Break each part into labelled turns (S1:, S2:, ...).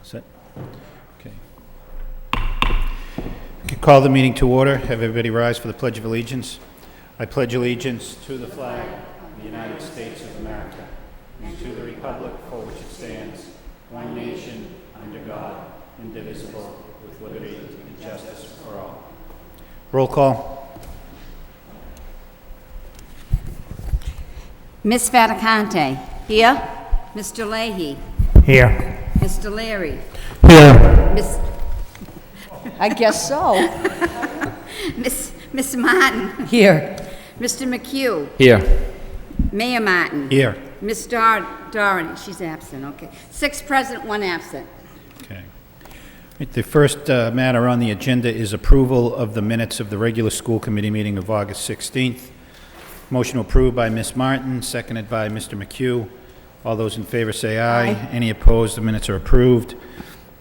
S1: Set. Okay. You can call the meeting to order. Have everybody rise for the Pledge of Allegiance. I pledge allegiance to the flag of the United States of America and to the republic for which it stands, one nation, under God, indivisible, with liberty and justice for all. Roll call.
S2: Ms. Faticante. Here. Mr. Leahy.
S3: Here.
S2: Mr. Leary.
S3: Here.
S2: Miss... I guess so. Miss Martin.
S4: Here.
S2: Mr. McHugh.
S3: Here.
S2: Mayor Martin.
S1: Here.
S2: Miss Doran, she's absent, okay. 6 present, 1 absent.
S1: Okay. Right, the first matter on the agenda is approval of the minutes of the regular school committee meeting of August 16th. Motion approved by Ms. Martin, seconded by Mr. McHugh. All those in favor say aye.
S4: Aye.
S1: Any opposed? The minutes are approved.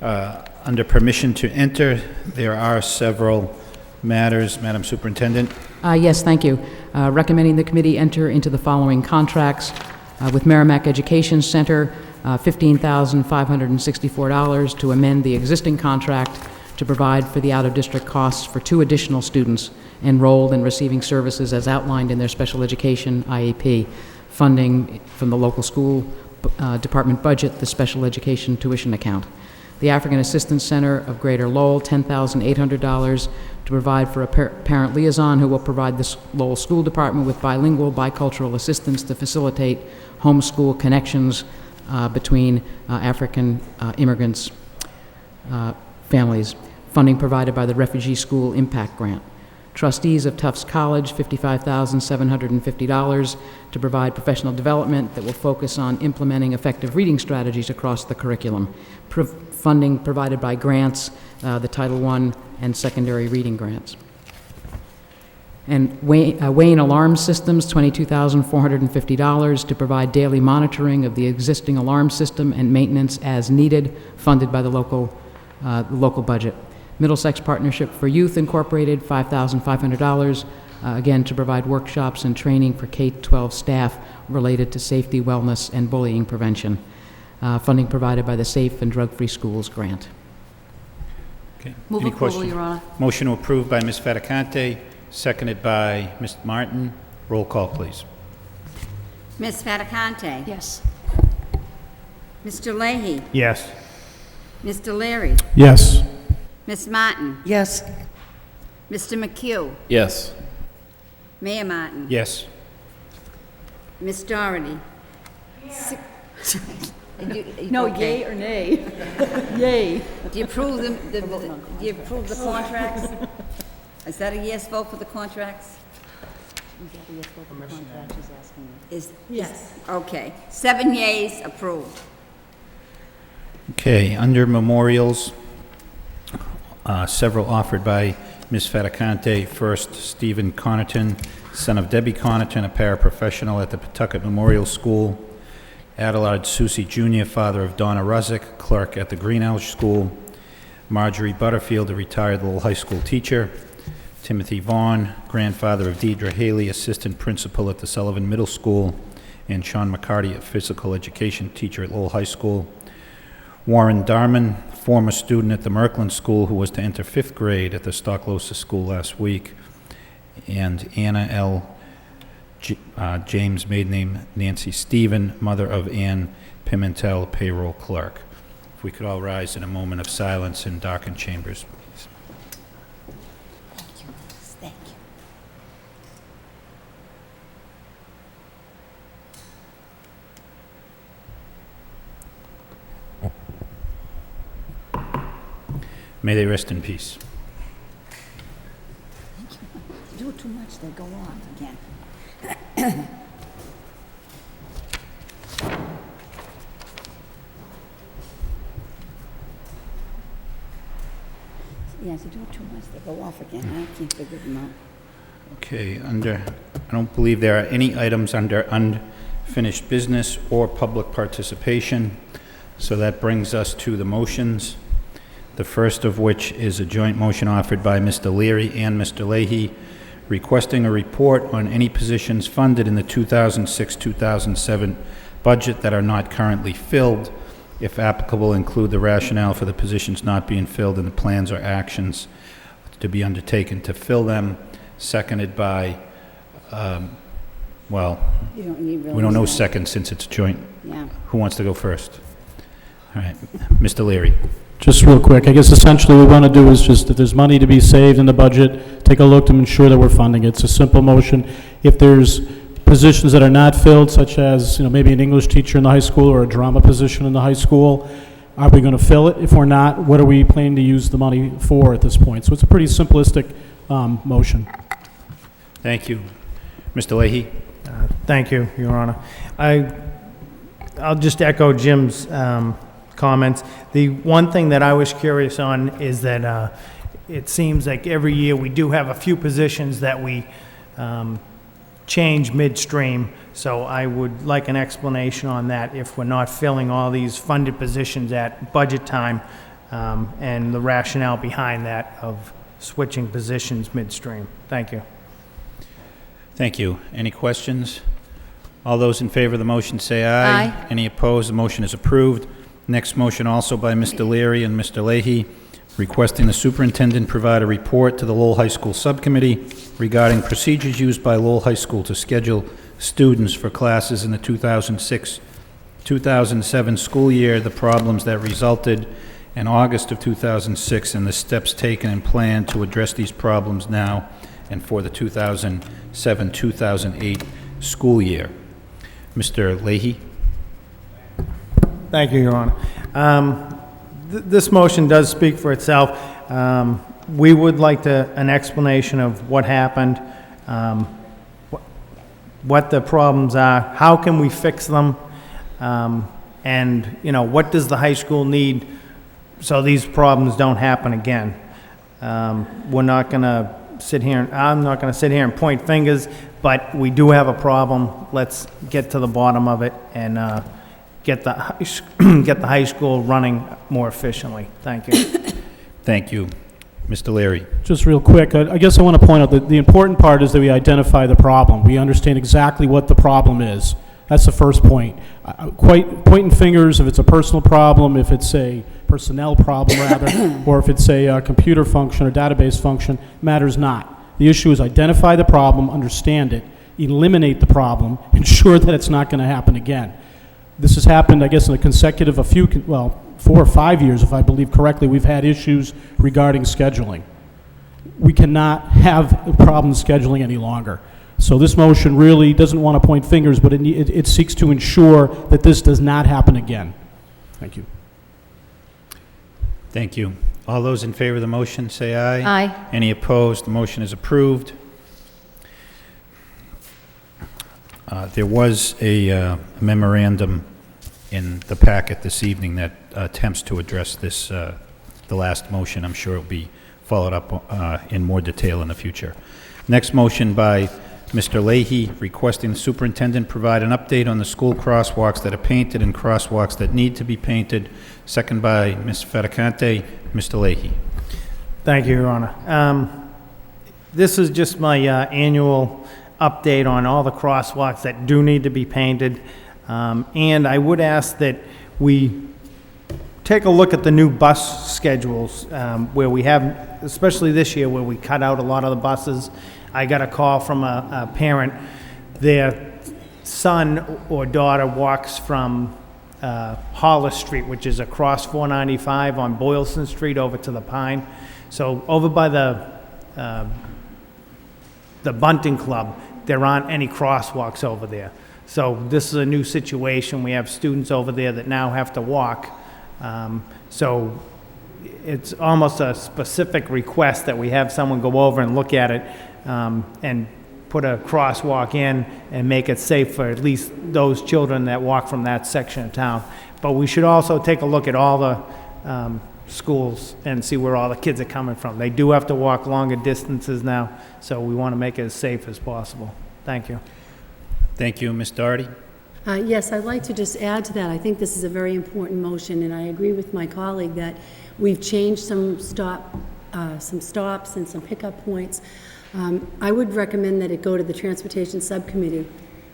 S1: Under permission to enter, there are several matters. Madam Superintendent.
S4: Yes, thank you. Recommending the committee enter into the following contracts with Merrimack Education Center, $15,564 to amend the existing contract to provide for the out-of-district costs for 2 additional students enrolled and receiving services as outlined in their special education IEP, funding from the local school department budget, the special education tuition account. The African Assistance Center of Greater Lowell, $10,800 to provide for a parent liaison who will provide the Lowell School Department with bilingual, bicultural assistance to facilitate homeschool connections between African immigrants' families. Funding provided by the Refugee School Impact Grant. Trustees of Tufts College, $55,750 to provide professional development that will focus on implementing effective reading strategies across the curriculum. Funding provided by grants, the Title I and secondary reading grants. And Wayne Alarm Systems, $22,450 to provide daily monitoring of the existing alarm system and maintenance as needed, funded by the local budget. Middlesex Partnership for Youth Incorporated, $5,500, again to provide workshops and training for K-12 staff related to safety, wellness, and bullying prevention. Funding provided by the Safe and Drug-Free Schools Grant.
S1: Okay.
S2: Move
S1: Any
S2: approval,
S1: questions?
S2: Your Honor.
S1: Motion approved by Ms. Faticante, seconded by Ms. Martin. Roll call, please.
S2: Ms. Faticante.
S4: Yes.
S2: Mr. Leahy.
S3: Yes.
S2: Mr. Leary.
S3: Yes.
S2: Miss Martin.
S4: Yes.
S2: Mr. McHugh.
S3: Yes.
S2: Mayor Martin.
S1: Yes.
S2: Miss Doherty.
S4: No,
S2: Okay.
S4: yay or nay? Yay.
S2: Do you approve do you approve the contracts? Is that a yes vote for the contracts? Yes. Okay. 7 yeas approved.
S1: Okay, under memorials, several offered by Ms. Faticante. First, Stephen Connerton, son of Debbie Connerton, a paraprofessional at the Pawtucket Memorial School. Adelard Susi Jr., father of Donna Ruzick, clerk at the Greenhouse School. Marjorie Butterfield, a retired Lowell High School teacher. Timothy Vaughn, grandfather of Deidre Haley, assistant principal at the Sullivan Middle School. And Sean McCarty, a physical education teacher at Lowell High School. Warren Darman, former student at the Merkland School who was to enter 5th grade at the Stocklosa School last week. And Anna L. James, maiden name Nancy Stephen, mother of Ann Pimentel, payroll clerk. If we could all rise in a moment of silence in darkened chambers, please.
S2: Thank you. Thank you.
S1: May they rest in peace.
S2: Do too much, they go off again. Yes, you do too much, they go off again. I can't figure them out.
S1: Okay, I don't believe there are any items under unfinished business or public participation, so that brings us to the motions. The first of which is a joint motion offered by Mr. Leary and Mr. Leahy, requesting a report on any positions funded in the 2006-2007 budget that are not currently filled, If applicable, include the rationale for the positions not being filled and the plans or actions to be undertaken to fill them. Seconded by, well,
S2: You don't need really.
S1: we don't know
S2: to-
S1: second since it's joint.
S2: Yeah.
S1: Who wants to go first? All right, Mr. Leary.
S3: Just real quick, I guess essentially what we want to do is just, if there's money to be saved in the budget, take a look to ensure that we're funding it. It's a simple motion. If there's positions that are not filled, such as, maybe an English teacher in the high school or a drama position in the high school, are we going to fill it? If we're not, what are we planning to use the money for at this point? So it's a pretty simplistic motion.
S1: Thank you. Mr. Leahy?
S5: Thank you, Your Honor. I'll just echo Jim's comments. The one thing that I was curious on is that it seems like every year we do have a few positions that we change midstream, so I would like an explanation on that if we're not filling all these funded positions at budget time, and the rationale behind that of switching positions midstream. Thank you.
S1: Thank you. Any questions? All those in favor of the motion say aye.
S2: Aye.
S1: Any opposed? The motion is approved. Next motion also by Mr. Leary and Mr. Leahy, requesting the superintendent provide a report to the Lowell High School Subcommittee regarding procedures used by Lowell High School to schedule students for classes in the 2006-2007 school year, the problems that resulted in August of 2006, and the steps taken and planned to address these problems now and for the 2007-2008 school year. Mr. Leahy?
S5: Thank you, Your Honor. This motion does speak for itself. We would like an explanation of what happened, what the problems are, how can we fix them, and, what does the high school need so these problems don't happen again. We're not going to sit here, I'm not going to sit here and point fingers, but we do have a problem. Let's get to the bottom of it and get the high school running more efficiently. Thank you.
S1: Thank you. Mr. Leary?
S3: Just real quick, I guess I want to point out that the important part is that we identify the problem. We understand exactly what the problem is. That's the first point. Pointing fingers, if it's a personal problem, if it's a personnel problem rather, or if it's a computer function or database function, matters not. The issue is identify the problem, understand it, eliminate the problem, ensure that it's not going to happen again. This has happened, I guess, in a consecutive, 4 or 5 years, if I believe correctly, we've had issues regarding scheduling. We cannot have problems scheduling any longer. So this motion really doesn't want to point fingers, but it seeks to ensure that this does not happen again. Thank you.
S1: Thank you. All those in favor of the motion say aye.
S2: Aye.
S1: Any opposed? The motion is approved. There was a memorandum in the packet this evening that attempts to address this, the last motion. I'm sure it will be followed up in more detail in the future. Next motion by Mr. Leahy, requesting the superintendent provide an update on the school crosswalks that are painted and crosswalks that need to be painted. Second by Ms. Fedicante. Mr. Leahy.
S5: Thank you, Your Honor. This is just my annual update on all the crosswalks that do need to be painted. And I would ask that we take a look at the new bus schedules where we have, especially this year, where we cut out a lot of the buses. I got a call from a parent. Their son or daughter walks from Hollis Street, which is across 495 on Boylston Street, over to the Pine. So over by the Bunting Club, there aren't any crosswalks over there. So this is a new situation. We have students over there that now have to walk. So it's almost a specific request that we have someone go over and look at it and put a crosswalk in and make it safe for at least those children that walk from that section of town. But we should also take a look at all the schools and see where all the kids are coming from. They do have to walk longer distances now, so we want to make it as safe as possible. Thank you.
S1: Thank you. Ms. Doherty?
S6: Yes, I'd like to just add to that. I think this is a very important motion, and I agree with my colleague that we've changed some stops and some pickup points. I would recommend that it go to the Transportation Subcommittee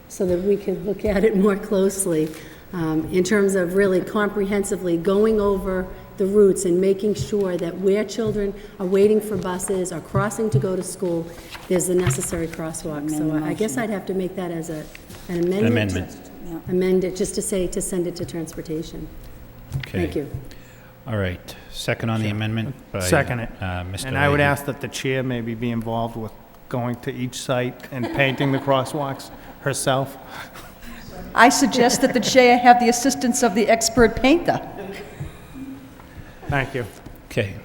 S6: so that we could look at it more closely. in terms of really comprehensively going over the routes and making sure that where children are waiting for buses or crossing to go to school, there's the necessary crosswalk. So I guess I'd have to make that as an amendment.
S1: Amendment.
S6: Amend it, just to say, to send it to transportation.
S1: Okay.
S6: Thank you.
S1: All right. Second on the amendment by
S5: Second it.
S1: Mr.
S5: And I would
S1: Leahy.
S5: ask that the chair maybe be involved with going to each site and painting the crosswalks herself.
S7: I suggest that the chair have the assistance of the expert painter.
S5: Thank you.
S1: Okay.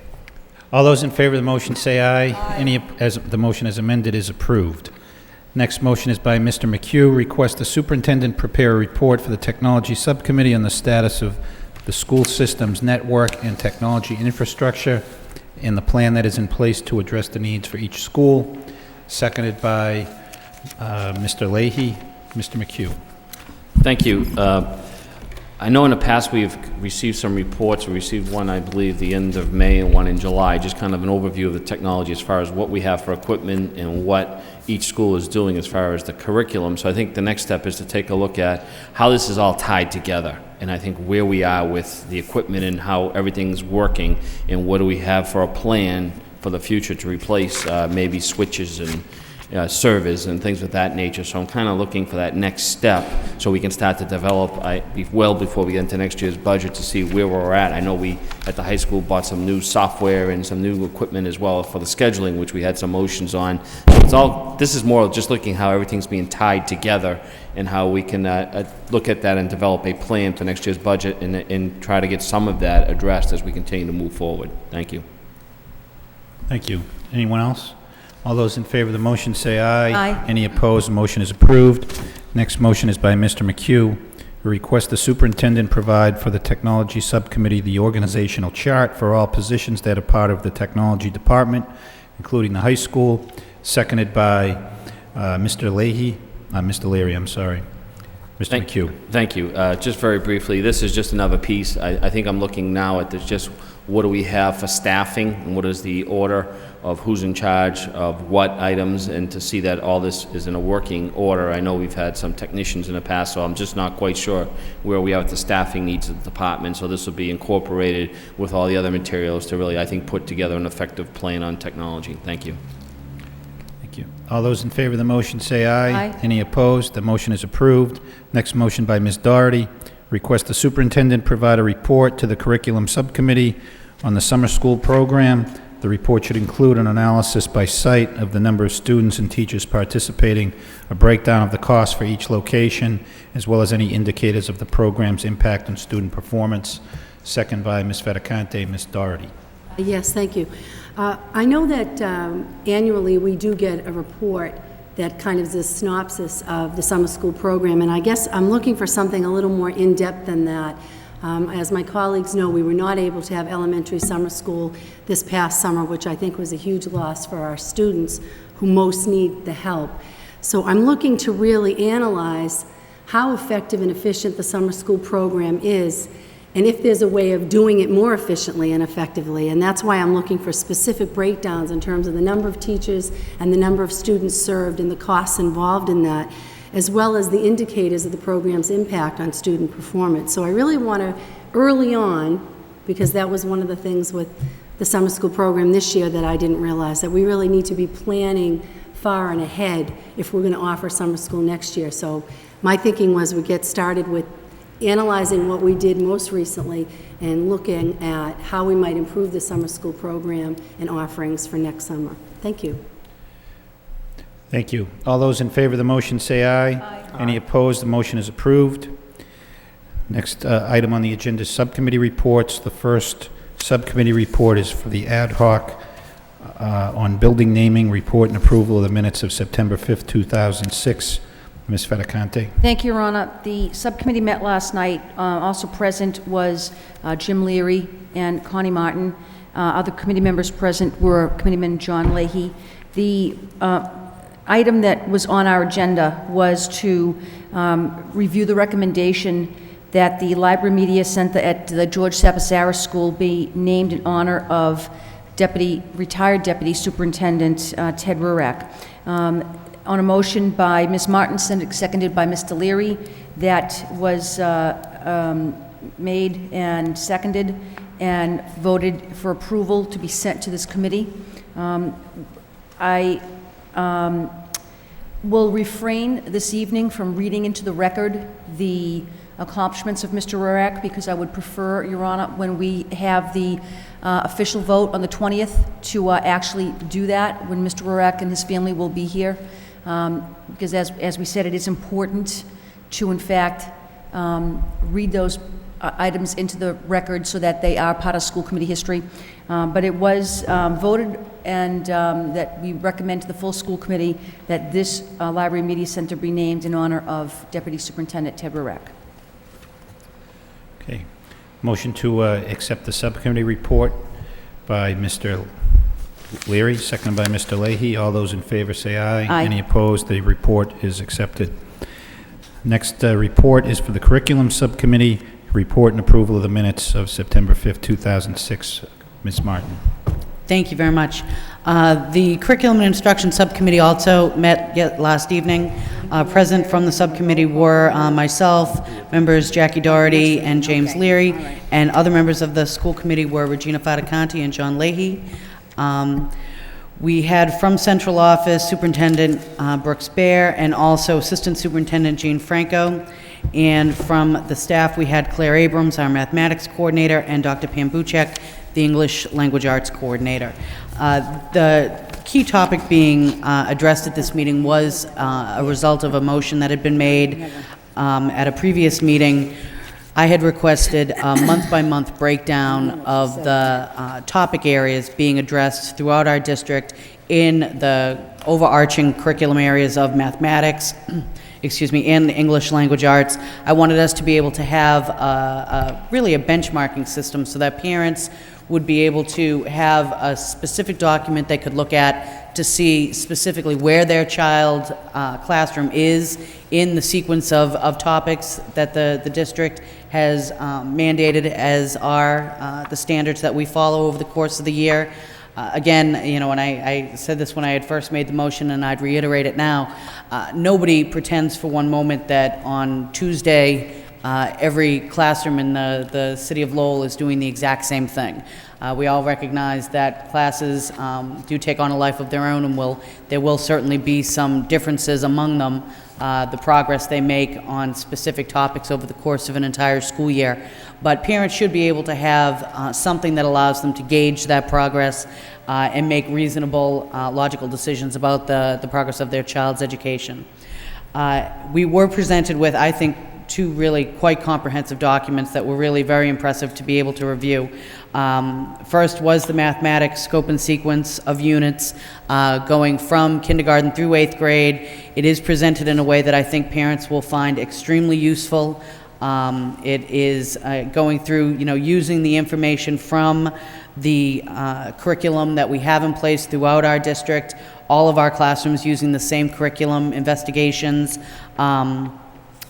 S1: All those in favor of the motion say aye. Any, as the motion as amended is approved. Next motion is by Mr. McHugh. Request the superintendent prepare a report for the technology subcommittee on the status of the school system's network and technology infrastructure and the plan that is in place to address the needs for each school. Seconded by Mr. Leahy. Mr. McHugh.
S8: Thank you. I know in the past we've received some reports. We received one, I believe, the end of May and one in July, just kind of an overview of the technology as far as what we have for equipment and what each school is doing as far as the curriculum. So I think the next step is to take a look at how this is all tied together, and I think where we are with the equipment and how everything's working, and what do we have for a plan for the future to replace maybe switches and servers and things of that nature. So I'm kind of looking for that next step so we can start to develop well before we get into next year's budget to see where we're at. I know we at the high school bought some new software and some new equipment as well for the scheduling, which we had some motions on. So it's all, this is more just looking how everything's being tied together and how we can look at that and develop a plan for next year's budget and try to get some of that addressed as we continue to move forward. Thank you.
S1: Thank you. Anyone else? All those in favor of the motion say aye.
S7: Aye.
S1: Any opposed? The motion is approved. Next motion is by Mr. McHugh. Request the superintendent provide for the technology subcommittee the organizational chart for all positions that are part of the technology department, including the high school. Seconded by Mr. Leahy. Mr. Leary, I'm sorry. Mr. McHugh.
S8: Thank you. Just very briefly, this is just another piece. I think I'm looking now at just what do we have for staffing and what is the order of who's in charge of what items, and to see that all this is in a working order. I know we've had some technicians in the past, so I'm just not quite sure where we are with the staffing needs of the department. So this will be incorporated with all the other materials to really, I think, put together an effective plan on technology. Thank you.
S1: Thank you. All those in favor of the motion say aye.
S7: Aye.
S1: Any opposed? The motion is approved. Next motion by Ms. Doherty. Request the superintendent provide a report to the curriculum subcommittee on the summer school program. The report should include an analysis by site of the number of students and teachers participating, a breakdown of the cost for each location, as well as any indicators of the program's impact on student performance. Second by Ms. Fedicante. Ms. Doherty.
S6: Yes, thank you. I know that annually we do get a report that kind of is a synopsis of the summer school program, and I guess I'm looking for something a little more in-depth than that. As my colleagues know, we were not able to have elementary summer school this past summer, which I think was a huge loss for our students who most need the help. So I'm looking to really analyze how effective and efficient the summer school program is, and if there's a way of doing it more efficiently and effectively. And that's why I'm looking for specific breakdowns in terms of the number of teachers and the number of students served and the costs involved in that, as well as the indicators of the program's impact on student performance. So I really want to, early on, because that was one of the things with the summer school program this year that I didn't realize, that we really need to be planning far and ahead if we're going to offer summer school next year. So my thinking was we get started with analyzing what we did most recently and looking at how we might improve the summer school program and offerings for next summer. Thank you.
S1: Thank you. All those in favor of the motion say aye. Aye. Any opposed? The motion is approved. Next item on the agenda is subcommittee reports. The first subcommittee report is for the ad hoc on building naming report and approval of the minutes of September 5th, 2006. Ms. Fedicante.
S7: Thank you, Your Honor. The subcommittee met last night. Also present was Jim Leary and Connie Martin. Other committee members present were Committeeman John Leahy. The item that was on our agenda was to review the recommendation that the Library Media Center at the George Sapasaris School be named in honor of retired Deputy Superintendent Ted Rurak. On a motion by Ms. Martin, seconded by Mr. Leary, that was made and seconded and voted for approval to be sent to this committee. I will refrain this evening from reading into the record the accomplishments of Mr. Rurak, because I would prefer, Your Honor, when we have the official vote on the 20th, to actually do that, when Mr. Rurak and his family will be here. Because as we said, it is important to, in fact, read those items into the record so that they are part of school committee history. But it was voted and that we recommend to the full school committee that this Library Media Center be named in honor of Deputy Superintendent Ted Rurak.
S1: Okay. Motion to accept the subcommittee report by Mr. Leary, seconded by Mr. Leahy. All those in favor say aye.
S7: Aye.
S1: Any opposed? The report is accepted. Next report is for the Curriculum Subcommittee, report and approval of the minutes of September 5th, 2006. Ms. Martin.
S9: Thank you very much. The Curriculum and Instruction Subcommittee also met last evening. Present from the subcommittee were myself, members Jackie Doherty and James Leary, and other members of the school committee were Regina Fatacanti and John Leahy. We had from central office Superintendent Brooks Bear and also Assistant Superintendent Jean Franco. And from the staff, we had Claire Abrams, our mathematics coordinator, and Dr. Pam Buchek, the English Language Arts coordinator. The key topic being addressed at this meeting was a result of a motion that had been made at a previous meeting. I had requested a month-by-month breakdown of the topic areas being addressed throughout our district in the overarching curriculum areas of mathematics, and the English Language Arts. I wanted us to be able to have really a benchmarking system so that parents would be able to have a specific document they could look at to see specifically where their child's classroom is in the sequence of topics that the district has mandated as are the standards that we follow over the course of the year. Again, you know, and I said this when I had first made the motion, and I'd reiterate it now. Nobody pretends for one moment that on Tuesday, every classroom in the city of Lowell is doing the exact same thing. We all recognize that classes do take on a life of their own, and there will certainly be some differences among them, the progress they make on specific topics over the course of an entire school year. But parents should be able to have something that allows them to gauge that progress and make reasonable, logical decisions about the progress of their child's education. We were presented with, I think, two really quite comprehensive documents that were really very impressive to be able to review. First was the mathematics scope and sequence of units going from kindergarten through 8th grade. It is presented in a way that I think parents will find extremely useful. It is going through, using the information from the curriculum that we have in place throughout our district, all of our classrooms using the same curriculum, investigations,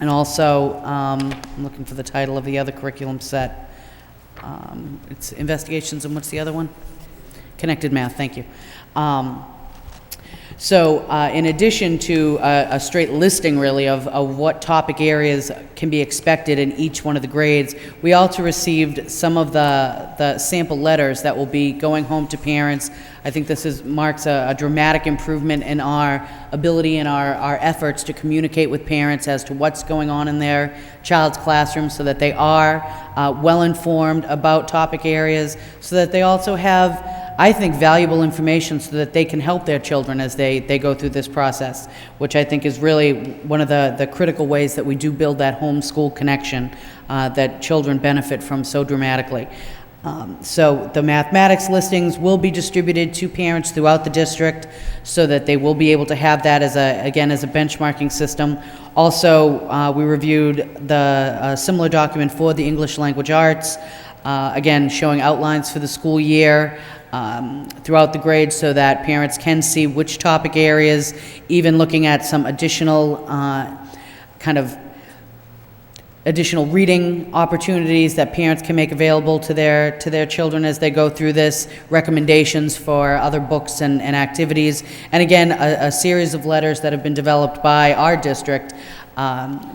S9: and also, I'm looking for the title of the other curriculum set. It's investigations, and what's the other one? Connected math, thank you. So in addition to a straight listing, really, of what topic areas can be expected in each one of the grades, we also received some of the sample letters that will be going home to parents. I think this marks a dramatic improvement in our ability and our efforts to communicate with parents as to what's going on in their child's classroom, so that they are well-informed about topic areas, so that they also have, I think, valuable information so that they can help their children as they go through this process, which I think is really one of the critical ways that we do build that home-school connection that children benefit from so dramatically. So the mathematics listings will be distributed to parents throughout the district so that they will be able to have that as a benchmarking system. Also, we reviewed the similar document for the English Language Arts, again, showing outlines for the school year, throughout the grades so that parents can see which topic areas, even looking at some additional additional reading opportunities that parents can make available to their children as they go through this, recommendations for other books and activities, and again, a series of letters that have been developed by our district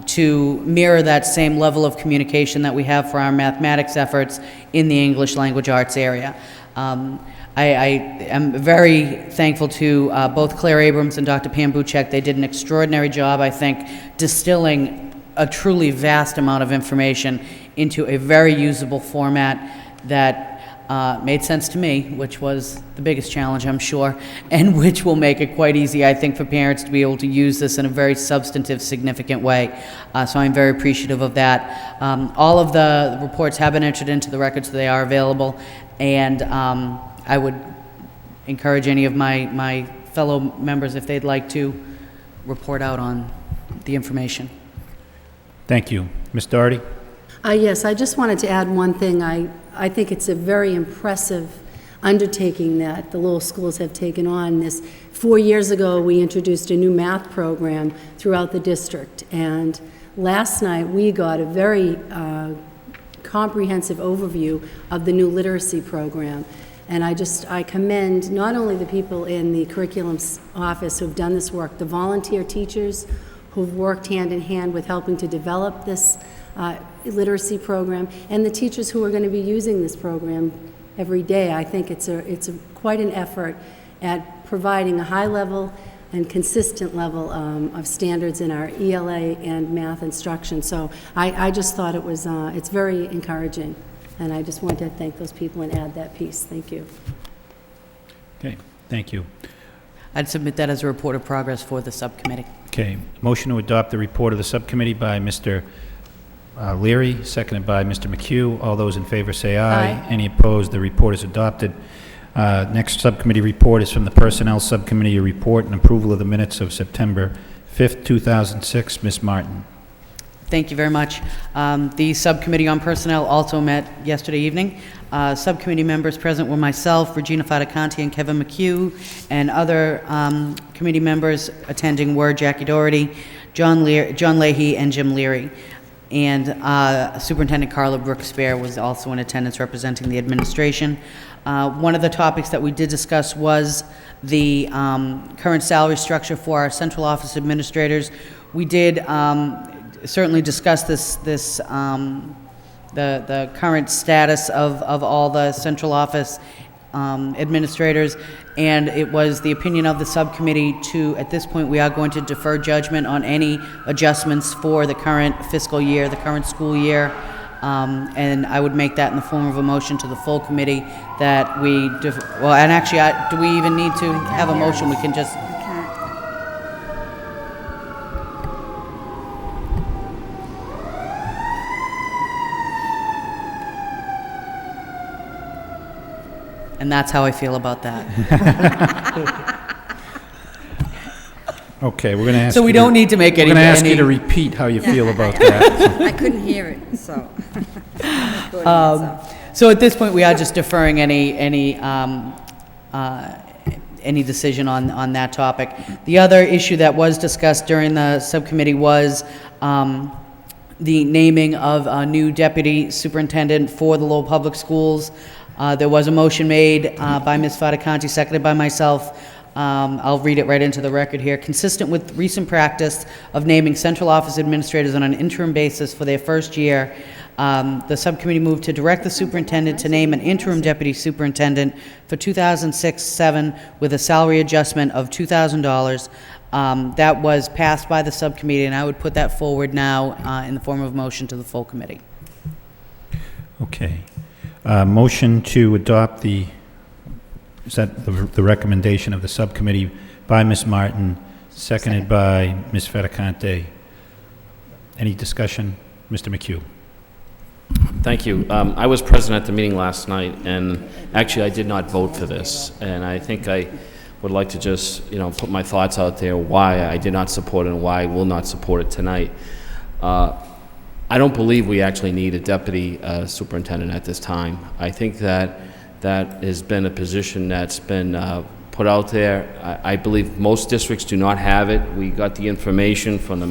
S9: to mirror that same level of communication that we have for our mathematics efforts in the English language arts area. I am very thankful to both Claire Abrams and Dr. Pam Buchek. They did an extraordinary job, I think, distilling a truly vast amount of information into a very usable format that made sense to me, which was the biggest challenge, I'm sure, and which will make it quite easy, I think, for parents to be able to use this in a very substantive, significant way. So I'm very appreciative of that. All of the reports have been entered into the record, so they are available, and I would encourage any of my fellow members, if they'd like to, report out on the information.
S1: Thank you. Ms. Doherty?
S6: Yes, I just wanted to add one thing. I think it's a very impressive undertaking that the Lowell schools have taken on. 4 years ago, we introduced a new math program throughout the district, and last night we got a very comprehensive overview of the new literacy program. And I commend not only the people in the curriculum office who've done this work, the volunteer teachers who've worked hand in hand with helping to develop this literacy program, and the teachers who are going to be using this program every day. I think it's quite an effort at providing a high level and consistent level of standards in our ELA and math instruction. So I just thought it's very encouraging, and I just wanted to thank those people and add that piece. Thank you.
S1: Okay, thank you.
S9: I'd submit that as a report of progress for the subcommittee.
S1: Okay, motion to adopt the report of the subcommittee by Mr. Leary, seconded by Mr. McHugh. All those in favor say aye.
S6: Aye.
S1: Any opposed? The report is adopted. Next subcommittee report is from the Personnel Subcommittee, a report and approval of the minutes of September 5th, 2006. Ms. Martin.
S9: Thank you very much. The Subcommittee on Personnel also met yesterday evening. Subcommittee members present were myself, Regina Fatacanti, and Kevin McHugh, and other committee members attending were Jackie Doherty, John Leahy, and Jim Leary. And Superintendent Carla Brooks-Spear was also in attendance representing the administration. One of the topics that we did discuss was the current salary structure for our central office administrators. We did certainly discuss the current status of all the central office administrators, and it was the opinion of the subcommittee to, at this point, we are going to defer judgment on any adjustments for the current fiscal year, the current school year, and I would make that in the form of a motion to the full committee that we, well, and actually, do we even need to have a motion? We can just... And that's how I feel about that.
S1: Okay, we're going to ask.
S9: So we don't need to make any.
S1: We're going to ask you to repeat how you feel about that.
S2: I couldn't hear it, so.
S9: So at this point, we are just deferring any decision on that topic. The other issue that was discussed during the subcommittee was the naming of a new deputy superintendent for the Lowell Public Schools. There was a motion made by Ms. Fatacanti, seconded by myself. I'll read it right into the record here. Consistent with recent practice of naming central office administrators on an interim basis for their first year, the subcommittee moved to direct the superintendent to name an interim deputy superintendent for 2006-07 with a salary adjustment of $2,000. That was passed by the subcommittee, and I would put that forward now in the form of a motion to the full committee.
S1: Okay. Motion to adopt the recommendation of the subcommittee by Ms. Martin, seconded by Ms. Fatacanti. Any discussion? Mr. McHugh.
S8: Thank you. I was present at the meeting last night, and actually I did not vote for this, and I think I would like to just, put my thoughts out there why I did not support it and why I will not support it tonight. I don't believe we actually need a deputy superintendent at this time. I think that has been a position that's been put out there. I believe most districts do not have it. We got the information from the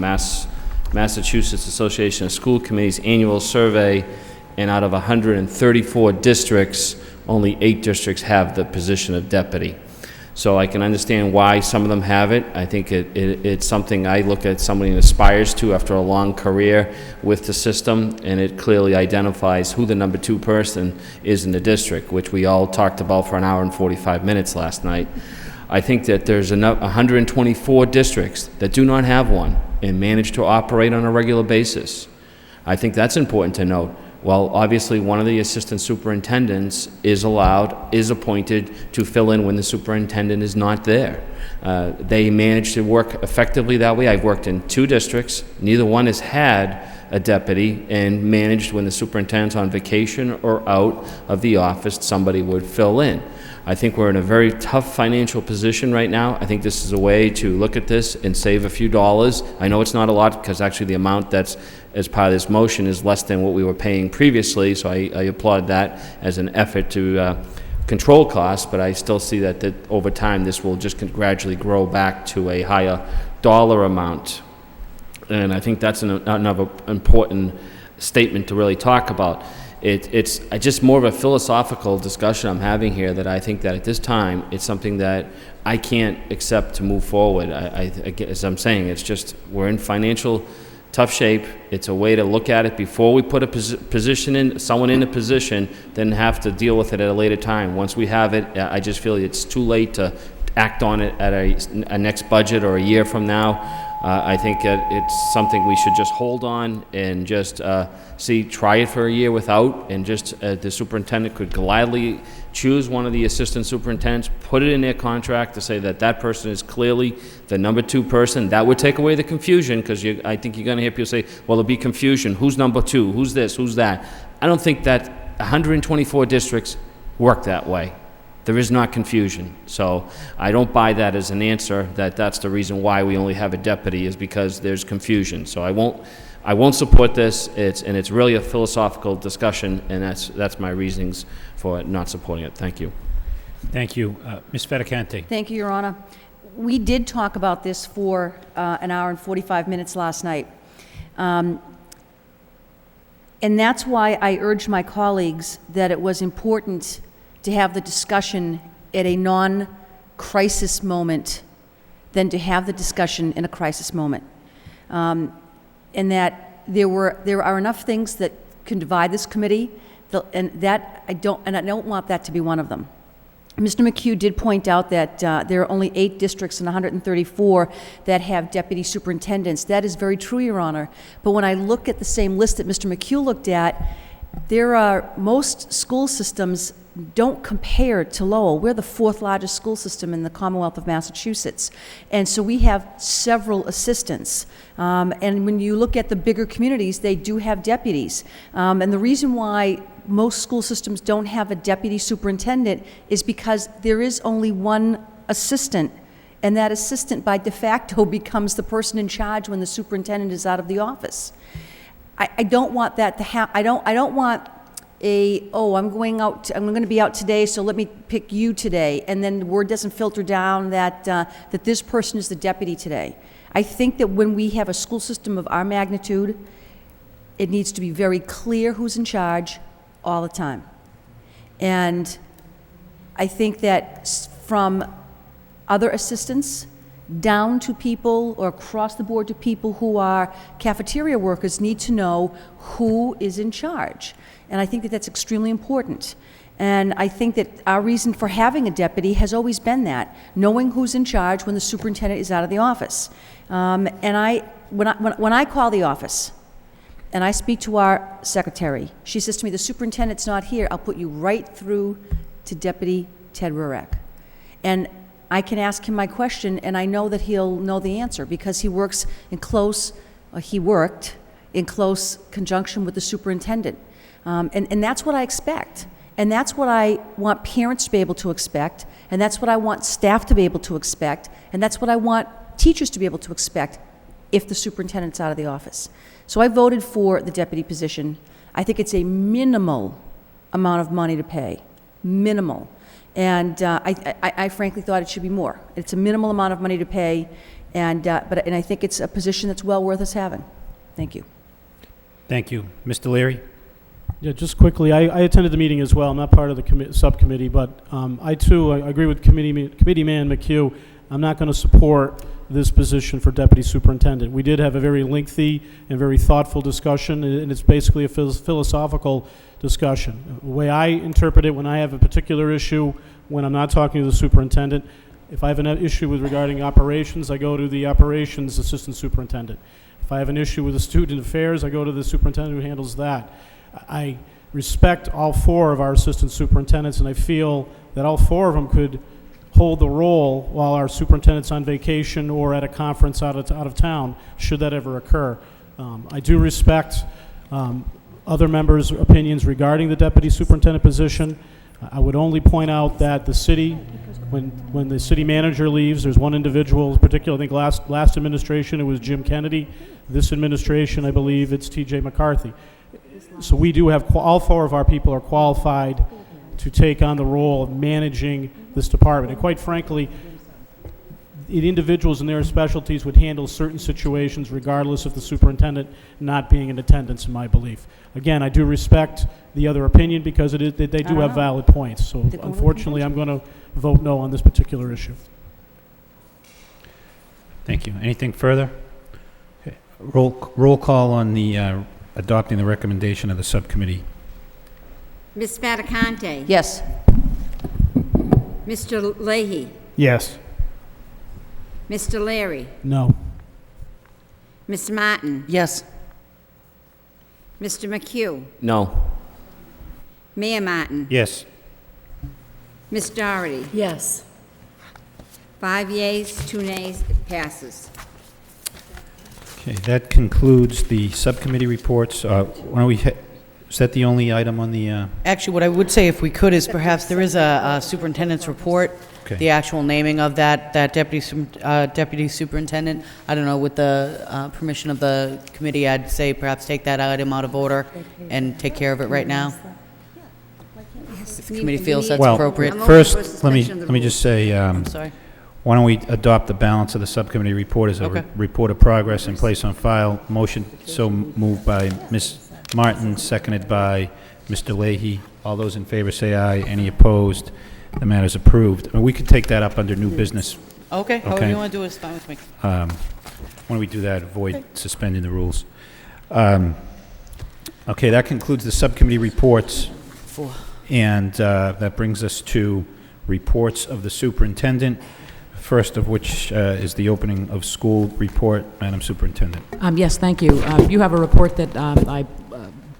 S8: Massachusetts Association of School Committees annual survey, and out of 134 districts, only 8 districts have the position of deputy. So I can understand why some of them have it. I think it's something I look at somebody aspires to after a long career with the system, and it clearly identifies who the number 2 person is in the district, which we all talked about for an hour and 45 minutes last night. I think that there's 124 districts that do not have one and manage to operate on a regular basis. I think that's important to note. Well, obviously, one of the assistant superintendents is appointed to fill in when the superintendent is not there. They manage to work effectively that way. I've worked in 2 districts. Neither one has had a deputy, and managed when the superintendent's on vacation or out of the office, somebody would fill in. I think we're in a very tough financial position right now. I think this is a way to look at this and save a few dollars. I know it's not a lot, because actually the amount that's as part of this motion is less than what we were paying previously, so I applaud that as an effort to control costs, but I still see that over time this will just gradually grow back to a higher dollar amount. And I think that's another important statement to really talk about. It's just more of a philosophical discussion I'm having here, that I think that at this time, it's something that I can't accept to move forward. As I'm saying, it's just, we're in financial tough shape. It's a way to look at it before we put someone in a position, then have to deal with it at a later time. Once we have it, I just feel it's too late to act on it at a next budget or a year from now. I think it's something we should just hold on and just try it for a year without, and just the superintendent could gladly choose one of the assistant superintendents, put it in their contract to say that that person is clearly the number 2 person. That would take away the confusion, because I think you're going to hear people say, well, there'll be confusion. Who's number 2? Who's this? Who's that? I don't think that 124 districts work that way. There is not confusion. So I don't buy that as an answer, that that's the reason why we only have a deputy, is because there's confusion. So I won't support this. It's really a philosophical discussion, and that's my reasonings for not supporting it. Thank you.
S1: Thank you. Ms. Fedicante.
S7: Thank you, Your Honor. We did talk about this for an hour and 45 minutes last night. And that's why I urged my colleagues that it was important to have the discussion at a non-crisis moment than to have the discussion in a crisis moment. And that there are enough things that can divide this committee, and I don't want that to be one of them. Mr. McHugh did point out that there are only 8 districts in 134 that have deputy superintendents. That is very true, Your Honor. But when I look at the same list that Mr. McHugh looked at, most school systems don't compare to Lowell. We're the 4th largest school system in the Commonwealth of Massachusetts. And so we have several assistants. And when you look at the bigger communities, they do have deputies. And the reason why most school systems don't have a deputy superintendent is because there is only one assistant, and that assistant by de facto becomes the person in charge when the superintendent is out of the office. I don't want that to happen. I don't want I'm going to be out today, so let me pick you today, and then the word doesn't filter down that this person is the deputy today. I think that when we have a school system of our magnitude, it needs to be very clear who's in charge all the time. And I think that from other assistants down to people, or across the board to people who are cafeteria workers, need to know who is in charge. And I think that that's extremely important. And I think that our reason for having a deputy has always been that, knowing who's in charge when the superintendent is out of the office. And when I call the office and I speak to our secretary, she says to me, the superintendent's not here, I'll put you right through to Deputy Ted Rurak. And I can ask him my question, and I know that he'll know the answer, because he worked in close conjunction with the superintendent. And that's what I expect. And that's what I want parents to be able to expect. And that's what I want staff to be able to expect. And that's what I want teachers to be able to expect if the superintendent's out of the office. So I voted for the deputy position. I think it's a minimal amount of money to pay. Minimal. And I frankly thought it should be more. It's a minimal amount of money to pay, and I think it's a position that's well worth us having. Thank you.
S1: Thank you. Mr. Leary?
S3: Yeah, just quickly, I attended the meeting as well. I'm not part of the subcommittee, but I agree with Committee Man McHugh. I'm not going to support this position for Deputy Superintendent. We did have a very lengthy and very thoughtful discussion, and it's basically a philosophical discussion. The way I interpret it, when I have a particular issue, when I'm not talking to the superintendent, if I have an issue regarding operations, I go to the operations assistant superintendent. If I have an issue with the student affairs, I go to the superintendent who handles that. I respect all four of our assistant superintendents, and I feel that all four of them could hold the role while our superintendent's on vacation or at a conference out of town, should that ever occur. I do respect other members' opinions regarding the deputy superintendent position. I would only point out that the city, when the city manager leaves, there's one individual in particular. I think last administration it was Jim Kennedy. This administration, I believe, it's T.J. McCarthy. So we do have, all four of our people are qualified to take on the role of managing this department. And quite frankly, the individuals in their specialties would handle certain situations regardless of the superintendent not being in attendance, in my belief. Again, I do respect the other opinion because they do have valid points. So unfortunately, I'm going to vote no on this particular issue.
S1: Thank you. Anything further? Okay. Roll call on the adopting the recommendation of the subcommittee.
S2: Ms. Fattacante?
S7: Yes.
S2: Mr. Leahy?
S5: Yes.
S2: Mr. Larry?
S3: No.
S2: Mr. Martin?
S9: Yes.
S2: Mr. McHugh?
S8: No.
S2: Mayor Martin?
S1: Yes.
S2: Ms. Doherty?
S6: Yes.
S2: 5 yeas, 2 nays, it passes.
S1: Okay, that concludes the subcommittee reports. Why don't we is that the only item on the...
S9: Actually, what I would say, if we could, is perhaps there is a superintendent's report,
S1: Okay.
S9: the actual naming of that deputy superintendent. I don't know, with the permission of the committee, I'd say perhaps take that item out of order and take care of it right now.
S2: If
S9: the committee feels that's
S1: Well,
S9: appropriate.
S1: first, let me just say,
S9: I'm sorry.
S1: why don't we adopt the balance of the subcommittee report as a
S9: Okay.
S1: report of progress and place on file. Motion so moved by Ms. Martin, seconded by Mr. Leahy. All those in favor say aye. Any opposed? The matter is approved. And we could take that up under new business.
S9: Okay, however
S1: Okay.
S9: you want to do it is fine with me.
S1: Why don't we do that, avoid suspending the rules. Okay, that concludes the subcommittee reports. And that brings us to reports of the superintendent, first of which is the opening of school report. Madam Superintendent.
S4: Yes, thank you. You have a report that I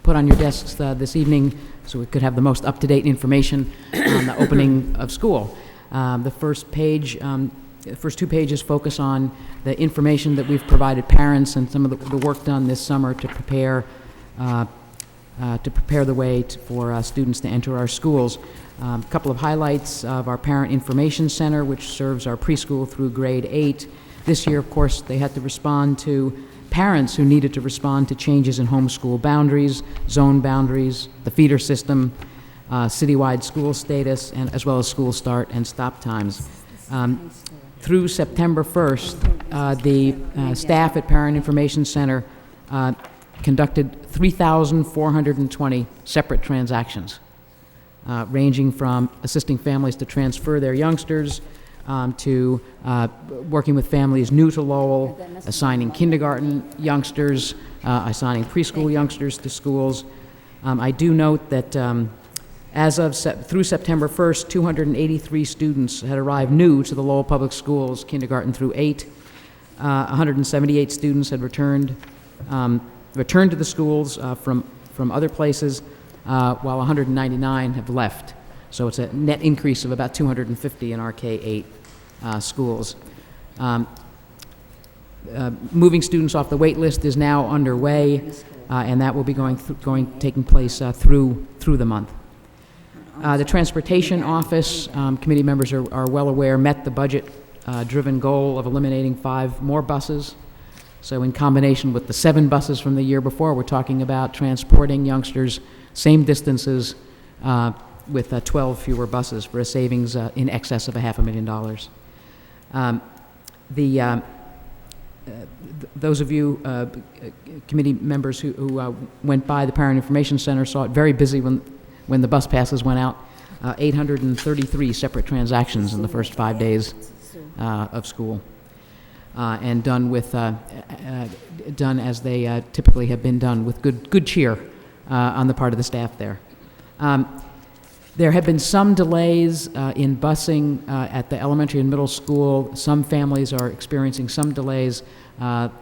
S4: put on your desks this evening so we could have the most up-to-date information on the opening of school. The first page, the first 2 pages focus on the information that we've provided parents and some of the work done this summer to prepare the way for students to enter our schools. A couple of highlights of our Parent Information Center, which serves our preschool through grade 8. This year, of course, they had to respond to parents who needed to respond to changes in homeschool boundaries, zone boundaries, the feeder system, citywide school status, and as well as school start and stop times. Through September 1st, the staff at Parent Information Center conducted 3,420 separate transactions, ranging from assisting families to transfer their youngsters to working with families new to Lowell, assigning kindergarten youngsters, assigning preschool youngsters to schools. I do note that as of through September 1st, 283 students had arrived new to the Lowell Public Schools, kindergarten through 8. 178 students had returned to the schools from other places, while 199 have left. So it's a net increase of about 250 in our K-8 schools. Moving students off the wait list is now underway, and that will be taking place through the month. The Transportation Office, committee members are well aware, met the budget-driven goal of eliminating 5 more buses. So in combination with the 7 buses from the year before, we're talking about transporting youngsters same distances with 12 fewer buses for a savings in excess of $500,000. those of you, committee members who went by the Parent Information Center saw it very busy when the bus passes went out. 833 separate transactions in the first 5 days of school, and done with done as they typically have been done, with good cheer on the part of the staff there. There have been some delays in busing at the elementary and middle school. Some families are experiencing some delays.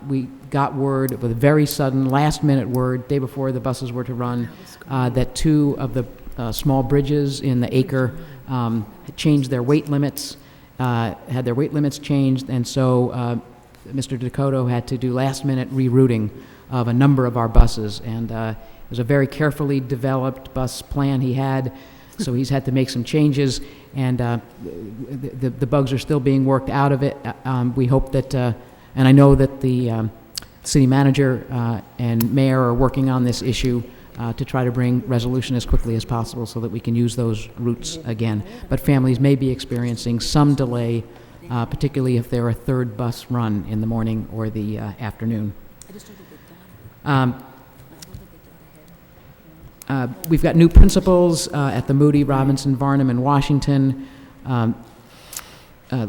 S4: We got word, with a very sudden, last-minute word, day before the buses were to run, that 2 of the small bridges in the acre had changed their weight limits, had their weight limits changed, and so Mr. Dakota had to do last-minute rerouting of a number of our buses, and it was a very carefully developed bus plan he had. So he's had to make some changes, and the bugs are still being worked out of it. We hope that, and I know that the city manager and mayor are working on this issue to try to bring resolution as quickly as possible so that we can use those routes again. But families may be experiencing some delay, particularly if they're a third bus run in the morning or the afternoon. We've got new principals at the Moody, Robinson, Varnum, and Washington.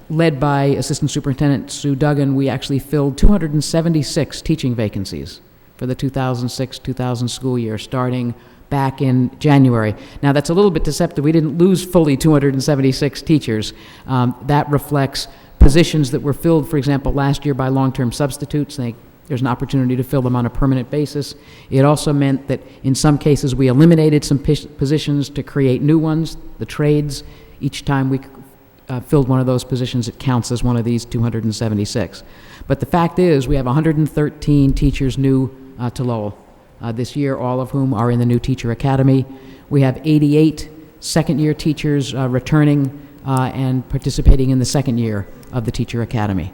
S4: Led by Assistant Superintendent Sue Duggan, we actually filled 276 teaching vacancies for the 2006-2000 school year, starting back in January. Now, that's a little bit deceptive. We didn't lose fully 276 teachers. That reflects positions that were filled, for example, last year by long-term substitutes. There's an opportunity to fill them on a permanent basis. It also meant that in some cases we eliminated some positions to create new ones, the trades. Each time we filled one of those positions, it counts as one of these 276. But the fact is, we have 113 teachers new to Lowell this year, all of whom are in the new teacher academy. We have 88 second-year teachers returning and participating in the second year of the teacher academy.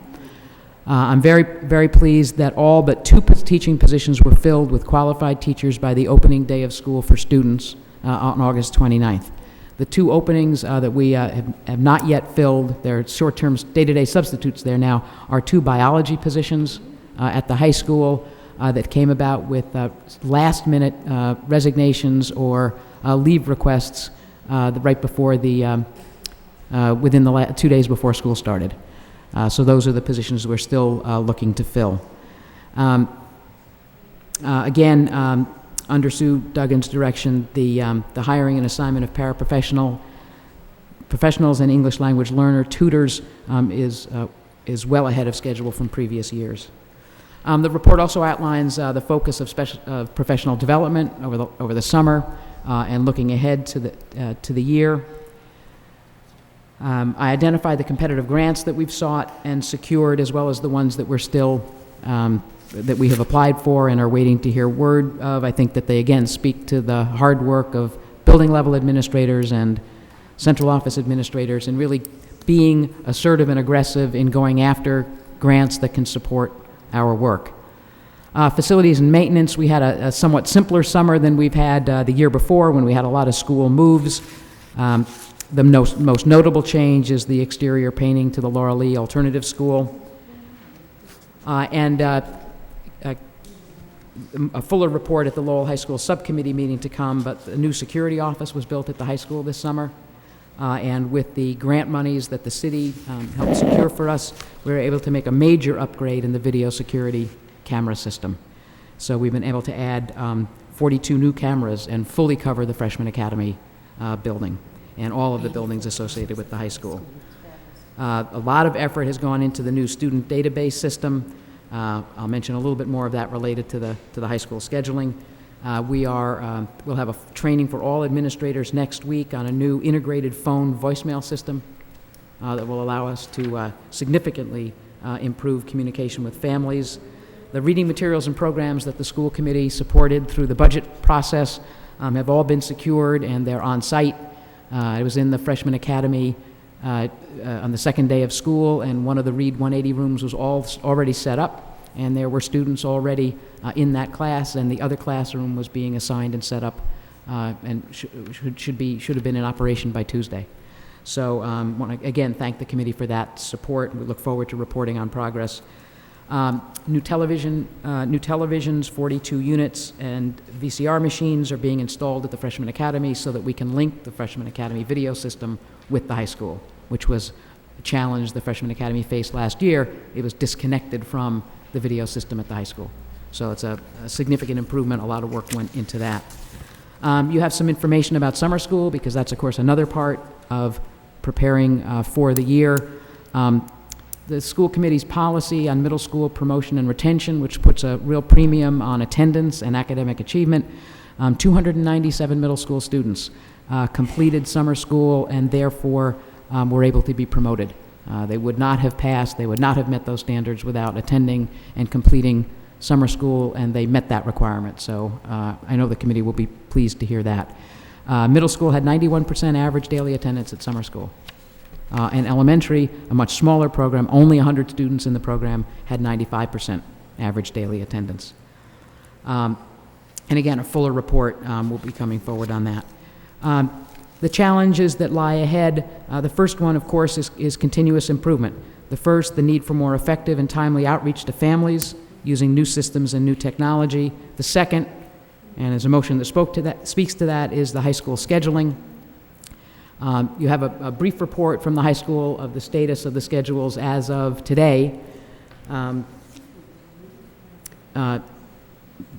S4: I'm very, very pleased that all but 2 teaching positions were filled with qualified teachers by the opening day of school for students on August 29th. The 2 openings that we have not yet filled, they're short-term day-to-day substitutes there now, are 2 biology positions at the high school that came about with last-minute resignations or leave requests right before the, within the 2 days before school started. So those are the positions we're still looking to fill. Again, under Sue Duggan's direction, the hiring and assignment of professionals and English language learner tutors is well ahead of schedule from previous years. The report also outlines the focus of professional development over the summer and looking ahead to the year. I identified the competitive grants that we've sought and secured, as well as the ones that we're still, that we have applied for and are waiting to hear word of. I think that they, again, speak to the hard work of building level administrators and central office administrators, and really being assertive and aggressive in going after grants that can support our work. Facilities and maintenance, we had a somewhat simpler summer than we've had the year before, when we had a lot of school moves. The most notable change is the exterior painting to the Laura Lee Alternative School. And a fuller report at the Lowell High School subcommittee meeting to come, but a new security office was built at the high school this summer. And with the grant monies that the city helped secure for us, we were able to make a major upgrade in the video security camera system. So we've been able to add 42 new cameras and fully cover the Freshman Academy building and all of the buildings associated with the high school. A lot of effort has gone into the new student database system. I'll mention a little bit more of that related to the high school scheduling. We'll have a training for all administrators next week on a new integrated phone voicemail system that will allow us to significantly improve communication with families. The reading materials and programs that the school committee supported through the budget process have all been secured, and they're on site. I was in the Freshman Academy on the second day of school, and one of the Read 180 rooms was already set up, and there were students already in that class, and the other classroom was being assigned and set up, and should have been in operation by Tuesday. So I want to again thank the committee for that support. We look forward to reporting on progress. New televisions, 42 units, and VCR machines are being installed at the Freshman Academy so that we can link the Freshman Academy video system with the high school, which was a challenge the Freshman Academy faced last year. It was disconnected from the video system at the high school. So it's a significant improvement. A lot of work went into that. You have some information about summer school, because that's, of course, another part of preparing for the year. The school committee's policy on middle school promotion and retention, which puts a real premium on attendance and academic achievement. 297 middle school students completed summer school and therefore were able to be promoted. They would not have passed, they would not have met those standards without attending and completing summer school, and they met that requirement. So I know the committee will be pleased to hear that. Middle school had 91% average daily attendance at summer school. And elementary, a much smaller program, only 100 students in the program, had 95% average daily attendance. And again, a fuller report will be coming forward on that. The challenges that lie ahead, the first one, of course, is continuous improvement. The need for more effective and timely outreach to families using new systems and new technology. The second, and there's a motion that speaks to that, is the high school scheduling. You have a brief report from the high school of the status of the schedules as of today.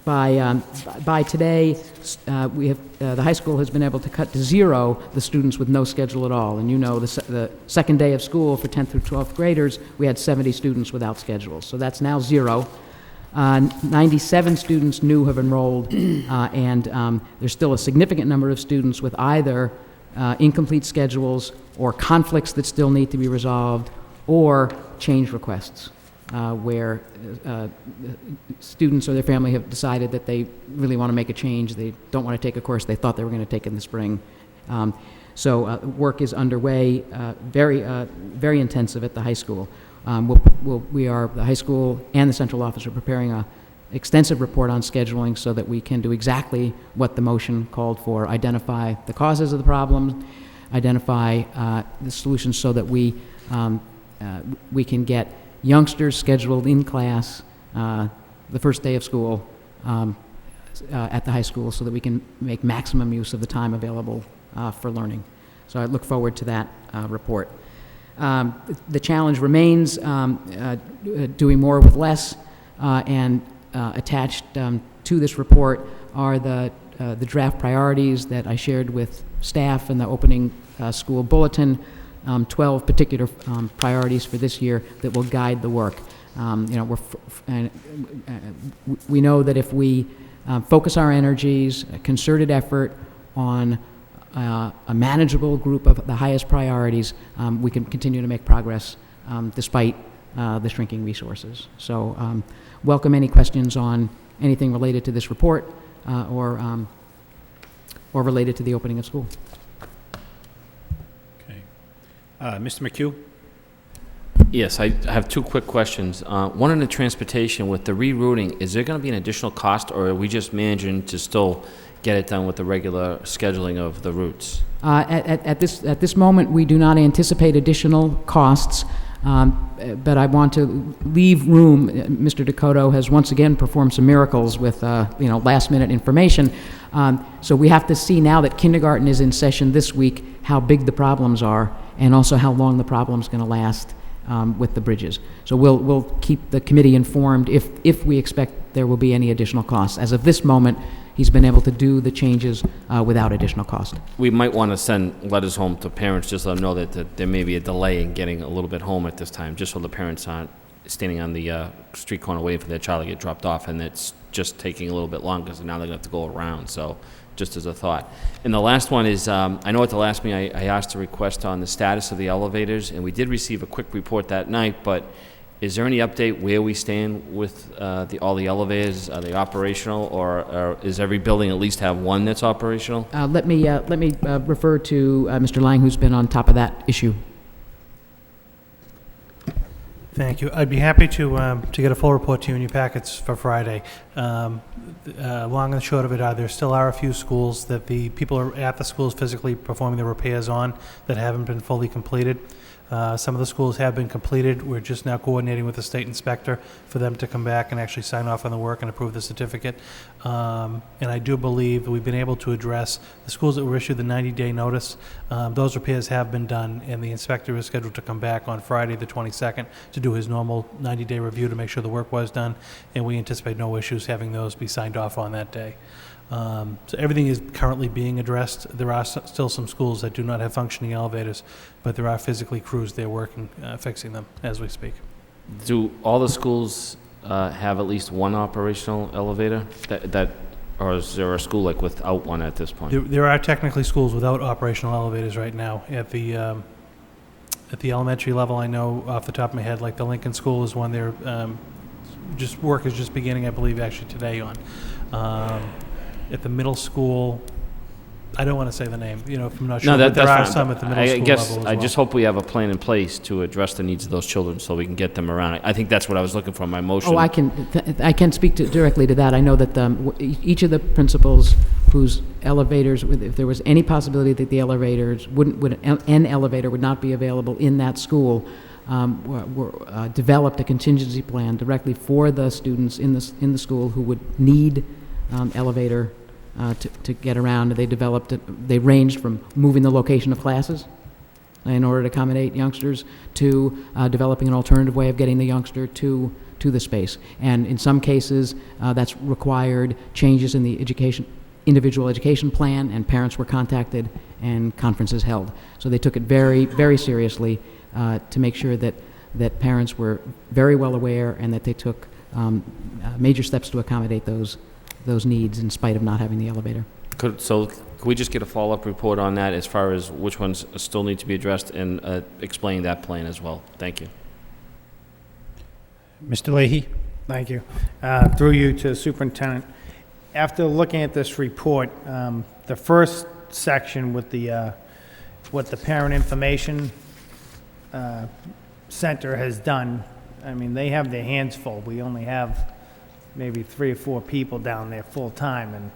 S4: By today, we have the high school has been able to cut to zero the students with no schedule at all. And you know, the second day of school for 10th through 12th graders, we had 70 students without schedules. So that's now zero. 97 students new have enrolled, and there's still a significant number of students with either incomplete schedules or conflicts that still need to be resolved, or change requests where students or their family have decided that they really want to make a change. They don't want to take a course they thought they were going to take in the spring. So work is underway, very intensive at the high school. The high school and the central office are preparing an extensive report on scheduling so that we can do exactly what the motion called for: identify the causes of the problems, identify the solutions so that we can get youngsters scheduled in class the first day of school at the high school so that we can make maximum use of the time available for learning. So I look forward to that report. The challenge remains doing more with less, and attached to this report are the draft priorities that I shared with staff in the opening school bulletin, 12 particular priorities for this year that will guide the work. We know that if we focus our energies, a concerted effort on a manageable group of the highest priorities, we can continue to make progress despite the shrinking resources. So welcome any questions on anything related to this report or related to the opening of school.
S1: Okay. Mr. McHugh?
S8: Yes, I have two quick questions. One on the transportation. With the rerouting, is there going to be an additional cost, or are we just managing to still get it done with the regular scheduling of the routes?
S4: At this moment, we do not anticipate additional costs, but I want to leave room. Mr. Dakota has once again performed some miracles with last-minute information. So we have to see, now that kindergarten is in session this week, how big the problems are, and also how long the problem's going to last with the bridges. So we'll keep the committee informed if we expect there will be any additional costs. As of this moment, he's been able to do the changes without additional cost.
S8: We might want to send letters home to parents, just let them know that there may be a delay in getting a little bit home at this time, just so the parents aren't standing on the street corner waiting for their child to get dropped off, and it's just taking a little bit longer, so now they're going to have to go around. So just as a thought. And the last one is, I know at the last meeting I asked a request on the status of the elevators, and we did receive a quick report that night, but is there any update where we stand with all the elevators? Are they operational, or is every building at least have one that's operational?
S4: Let me refer to Mr. Lang, who's been on top of that issue.
S10: Thank you. I'd be happy to get a full report to you in your packets for Friday. Long and short of it are, there still are a few schools that the people are at the schools physically performing the repairs on that haven't been fully completed. Some of the schools have been completed. We're just now coordinating with the state inspector for them to come back and actually sign off on the work and approve the certificate. And I do believe that we've been able to address the schools that were issued the 90-day notice. Those repairs have been done, and the inspector is scheduled to come back on Friday, the 22nd, to do his normal 90-day review to make sure the work was done, and we anticipate no issues having those be signed off on that day. So everything is currently being addressed. There are still some schools that do not have functioning elevators, but there are physically crews there working, fixing them as we speak.
S8: Do all the schools have at least one operational elevator? Or is there a school like without one at this point?
S10: There are technically schools without operational elevators right now. At the elementary level, I know off the top of my head, like the Lincoln School is one there. Work is just beginning, I believe, actually today on. At the middle school, I don't want to say the name, if I'm not sure, but there are some at the middle school level as well.
S8: I just hope we have a plan in place to address the needs of those children so we can get them around. I think that's what I was looking for in my motion.
S4: Oh, I can speak directly to that. I know that each of the principals whose elevators, if there was any possibility that the elevators an elevator would not be available in that school, developed a contingency plan directly for the students in the school who would need elevator to get around. They ranged from moving the location of classes in order to accommodate youngsters to developing an alternative way of getting the youngster to the space. And in some cases, that's required changes in the individual education plan, and parents were contacted and conferences held. So they took it very, very seriously to make sure that parents were very well aware and that they took major steps to accommodate those needs in spite of not having the elevator.
S8: Could we just get a follow-up report on that as far as which ones still need to be addressed and explain that plan as well? Thank you.
S1: Mr. Leahy?
S5: Thank you. Through you to the superintendent. After looking at this report, the first section with what the Parent Information Center has done, I mean, they have their hands full. We only have maybe 3 or 4 people down there full-time, and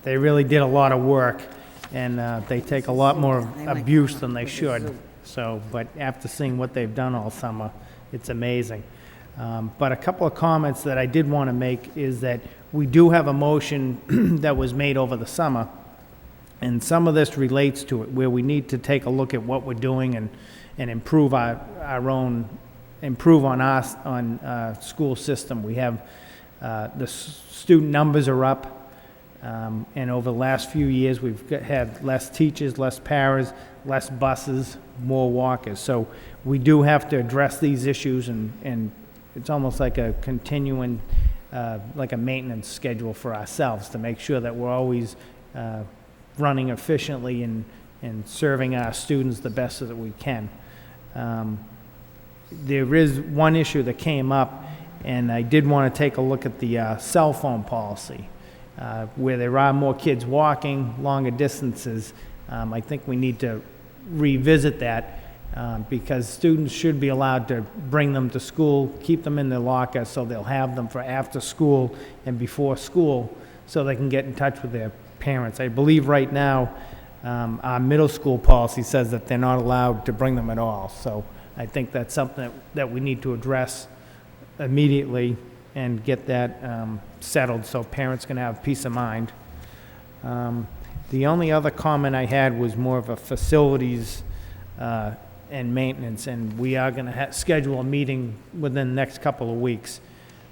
S5: they really did a lot of work, and they take a lot more abuse than they should. So, but after seeing what they've done all summer, it's amazing. But a couple of comments that I did want to make is that we do have a motion that was made over the summer, and some of this relates to it, where we need to take a look at what we're doing and improve our school system. We have the student numbers are up, and over the last few years, we've had less teachers, less paras, less buses, more walkers. So we do have to address these issues, and it's almost like a continuing, like a maintenance schedule for ourselves to make sure that we're always running efficiently and serving our students the best that we can. There is one issue that came up, and I did want to take a look at the cell phone policy, where there are more kids walking longer distances. I think we need to revisit that because students should be allowed to bring them to school, keep them in their locker so they'll have them for after school and before school so they can get in touch with their parents. I believe right now our middle school policy says that they're not allowed to bring them at all. So I think that's something that we need to address immediately and get that settled so parents can have peace of mind. The only other comment I had was more of a facilities and maintenance, and we are going to schedule a meeting within the next couple of weeks.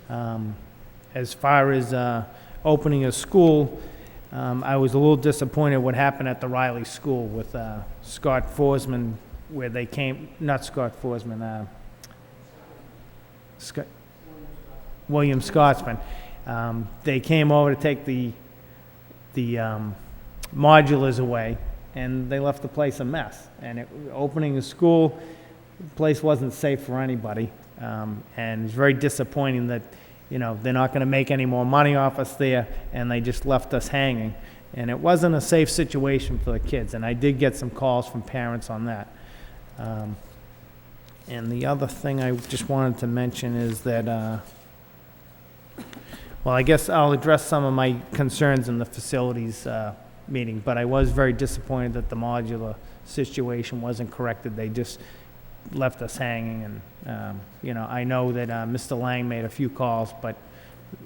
S5: As far as opening a school, I was a little disappointed what happened at the Riley School with Scott Forsman, where they came, not Scott Forsman, William Scotsman. They came over to take the modulars away, and they left the place a mess. And opening a school, the place wasn't safe for anybody. And it's very disappointing that, they're not going to make any more money off us there, and they just left us hanging. And it wasn't a safe situation for the kids, and I did get some calls from parents on that. And the other thing I just wanted to mention is that, well, I guess I'll address some of my concerns in the facilities meeting, but I was very disappointed that the modular situation wasn't corrected. They just left us hanging, and, you know, I know that Mr. Lang made a few calls, but,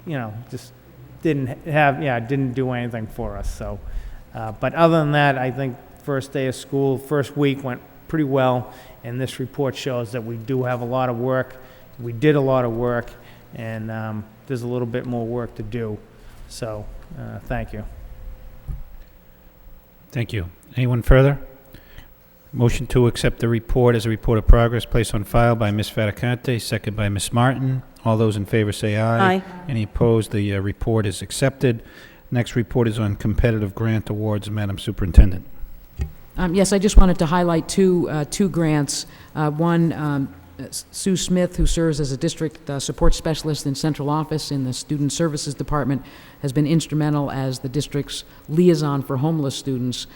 S5: you know, just didn't do anything for us, so. But other than that, I think first day of school, first week went pretty well, and this report shows that we do have a lot of work. We did a lot of work, and there's a little bit more work to do. So, thank you.
S1: Thank you. Anyone further? Motion to accept the report as a report of progress placed on file by Ms. Fattacante, second by Ms. Martin. All those in favor say aye.
S7: Aye.
S1: Any opposed? The report is accepted. Next report is on competitive grant awards. Madam Superintendent.
S4: Yes, I just wanted to highlight two grants. One, Sue Smith, who serves as a district support specialist in central office in the Student Services Department, has been instrumental as the district's liaison for homeless students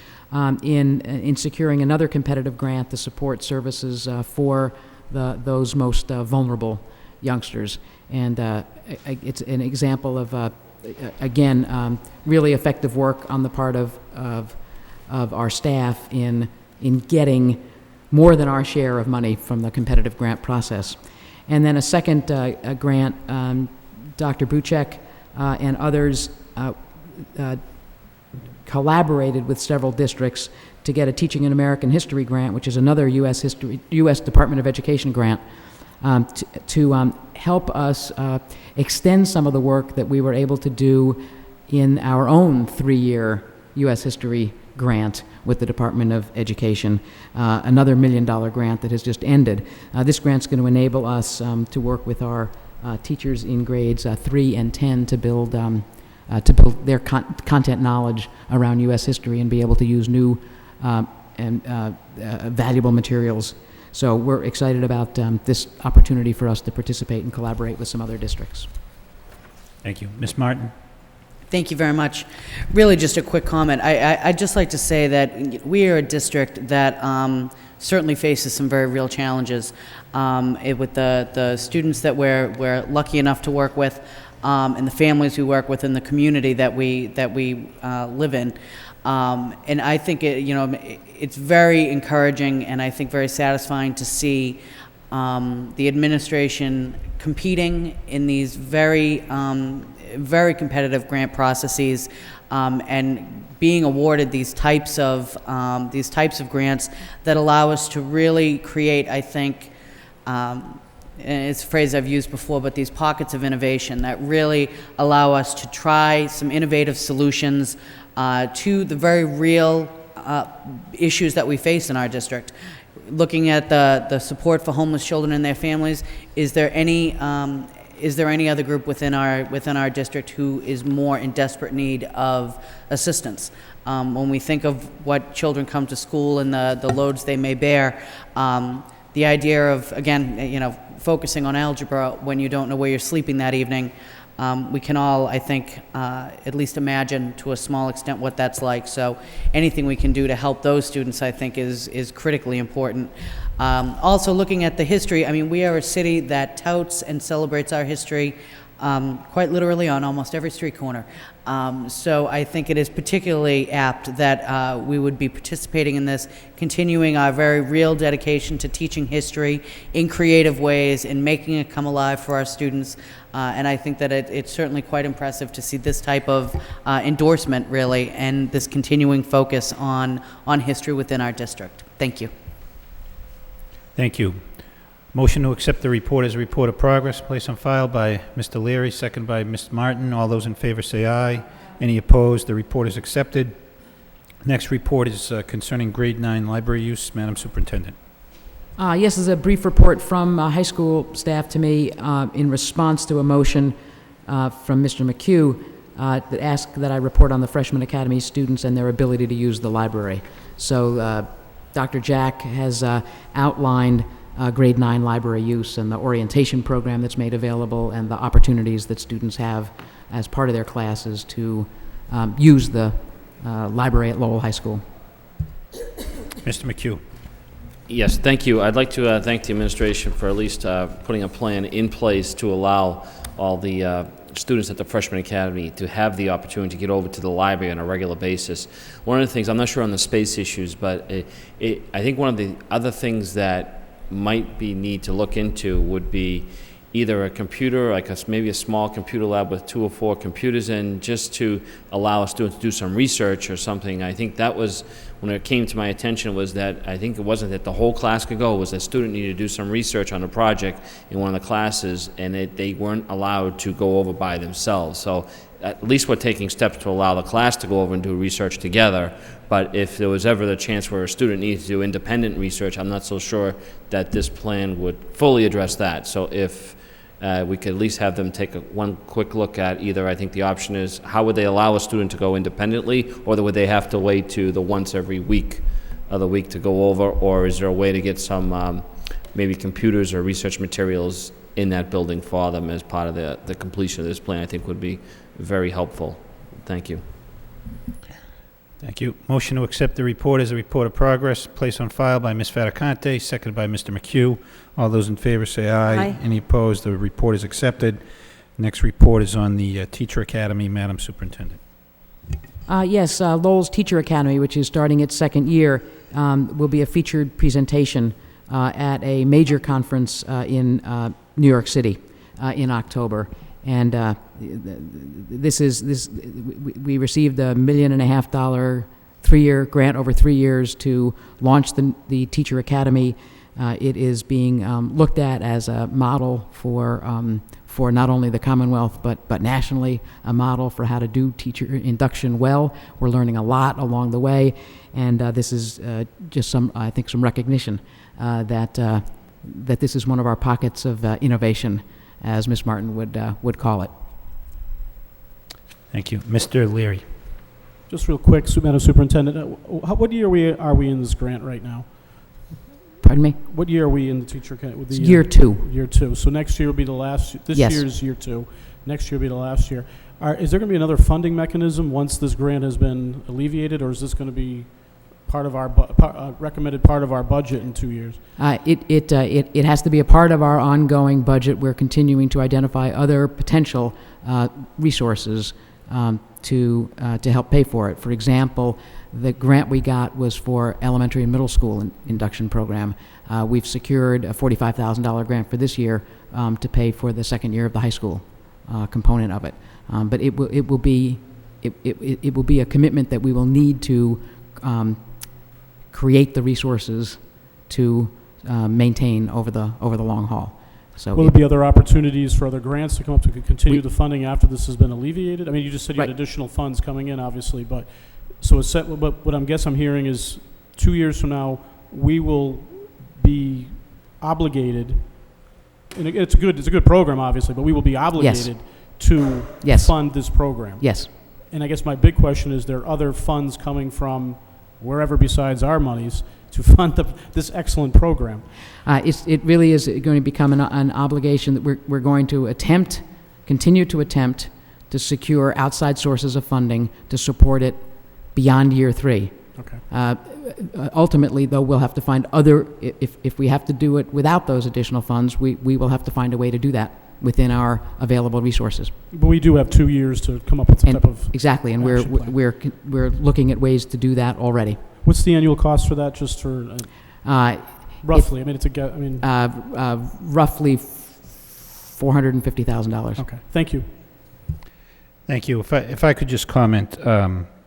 S4: in securing another competitive grant to support services for those most vulnerable youngsters. And it's an example of, again, really effective work on the part of our staff in getting more than our share of money from the competitive grant process. And then a second grant, Dr. Buchek and others collaborated with several districts to get a Teaching in American History grant, which is another U.S. Department of Education grant, to help us extend some of the work that we were able to do in our own 3-year U.S. History grant with the Department of Education, another $1 million grant that has just ended. This grant's going to enable us to work with our teachers in grades 3 and 10 to build their content knowledge around U.S. history and be able to use new and valuable materials. So we're excited about this opportunity for us to participate and collaborate with some other districts.
S1: Thank you. Ms. Martin.
S9: Thank you very much. Really just a quick comment. I'd just like to say that we are a district that certainly faces some very real challenges with the students that we're lucky enough to work with and the families we work with in the community that we live in. And I think it's very encouraging and I think very satisfying to see the administration competing in these very competitive grant processes and being awarded these types of grants that allow us to really create, I think, and it's a phrase I've used before, but these pockets of innovation that really allow us to try some innovative solutions to the very real issues that we face in our district. Looking at the support for homeless children and their families, is there any other group within our district who is more in desperate need of assistance? When we think of what children come to school and the loads they may bear, the idea of, again, focusing on algebra when you don't know where you're sleeping that evening, we can all, I think, at least imagine to a small extent what that's like. So anything we can do to help those students, I think, is critically important. Also, looking at the history, I mean, we are a city that touts and celebrates our history quite literally on almost every street corner. So I think it is particularly apt that we would be participating in this, continuing our very real dedication to teaching history in creative ways and making it come alive for our students. And I think that it's certainly quite impressive to see this type of endorsement, really, and this continuing focus on history within our district. Thank you.
S1: Thank you. Motion to accept the report as a report of progress placed on file by Mr. Leary, second by Ms. Martin. All those in favor say aye. Any opposed? The report is accepted. Next report is concerning grade 9 library use. Madam Superintendent.
S4: Yes, there's a brief report from high school staff to me in response to a motion from Mr. McHugh that asked that I report on the Freshman Academy students and their ability to use the library. So Dr. Jack has outlined grade 9 library use and the orientation program that's made available and the opportunities that students have as part of their classes to use the library at Lowell High School.
S1: Mr. McHugh.
S8: Yes, thank you. I'd like to thank the administration for at least putting a plan in place to allow all the students at the Freshman Academy to have the opportunity to get over to the library on a regular basis. One of the things, I'm not sure on the space issues, but I think one of the other things that might be need to look into would be either a computer, like maybe a small computer lab with 2 or 4 computers in, just to allow a student to do some research or something. I think that was, when it came to my attention, was that I think it wasn't that the whole class could go, it was that student needed to do some research on a project in one of the classes, and they weren't allowed to go over by themselves. So at least we're taking steps to allow the class to go over and do research together. But if there was ever the chance where a student needed to do independent research, I'm not so sure that this plan would fully address that. So if we could at least have them take one quick look at either, I think the option is, how would they allow a student to go independently, or would they have to wait to the once every week of the week to go over, or is there a way to get some maybe computers or research materials in that building for them as part of the completion of this plan? I think would be very helpful. Thank you.
S1: Thank you. Motion to accept the report as a report of progress, placed on file by Ms. Fattacante, seconded by Mr. McHugh. All those in favor say aye.
S7: Aye.
S1: Any opposed? The report is accepted. Next report is on the Teacher Academy. Madam Superintendent.
S4: Yes, Lowell's Teacher Academy, which is starting its second year, will be a featured presentation at a major conference in New York City in October. And we received a $1.5 million 3-year grant over 3 years to launch the Teacher Academy. It is being looked at as a model for not only the Commonwealth but nationally, a model for how to do teacher induction well. We're learning a lot along the way, and this is just some recognition that this is one of our pockets of innovation, as Ms. Martin would call it.
S1: Thank you. Mr. Leary.
S3: Just real quick, Madam Superintendent, what year are we in this grant right now?
S4: Pardon me?
S3: What year are we in the teacher academy?
S4: It's year 2.
S3: Year 2. So next year will be the last. This
S4: Yes.
S3: year's year 2. Next year will be the last year. Is there going to be another funding mechanism once this grant has been alleviated, or is this going to be part of our recommended part of our budget in 2 years?
S4: It has to be a part of our ongoing budget. We're continuing to identify other potential resources to help pay for it. For example, the grant we got was for elementary and middle school induction program. We've secured a $45,000 grant for this year to pay for the second year of the high school component of it. But it will be a commitment that we will need to create the resources to maintain over the long haul. So
S3: will there be other opportunities for other grants to come up to continue the funding after this has been alleviated? I mean, you just said you had additional funds coming in, obviously, but what I'm hearing is 2 years from now, we will be obligated, and it's a good program, obviously, but we will be obligated to fund this program.
S4: Yes.
S3: And I guess my big question is, there are other funds coming from wherever besides our monies to fund this excellent program?
S4: It really is going to become an obligation that we're going to continue to attempt to secure outside sources of funding to support it beyond year 3.
S3: Okay.
S4: Ultimately, though, we'll have to find if we have to do it without those additional funds, we will have to find a way to do that within our available resources.
S3: But we do have 2 years to come up with some type of
S4: exactly, and we're looking at ways to do that already.
S3: What's the annual cost for that, just for roughly?
S4: Roughly $450,000.
S3: Okay, thank you.
S1: Thank you. If I could just comment,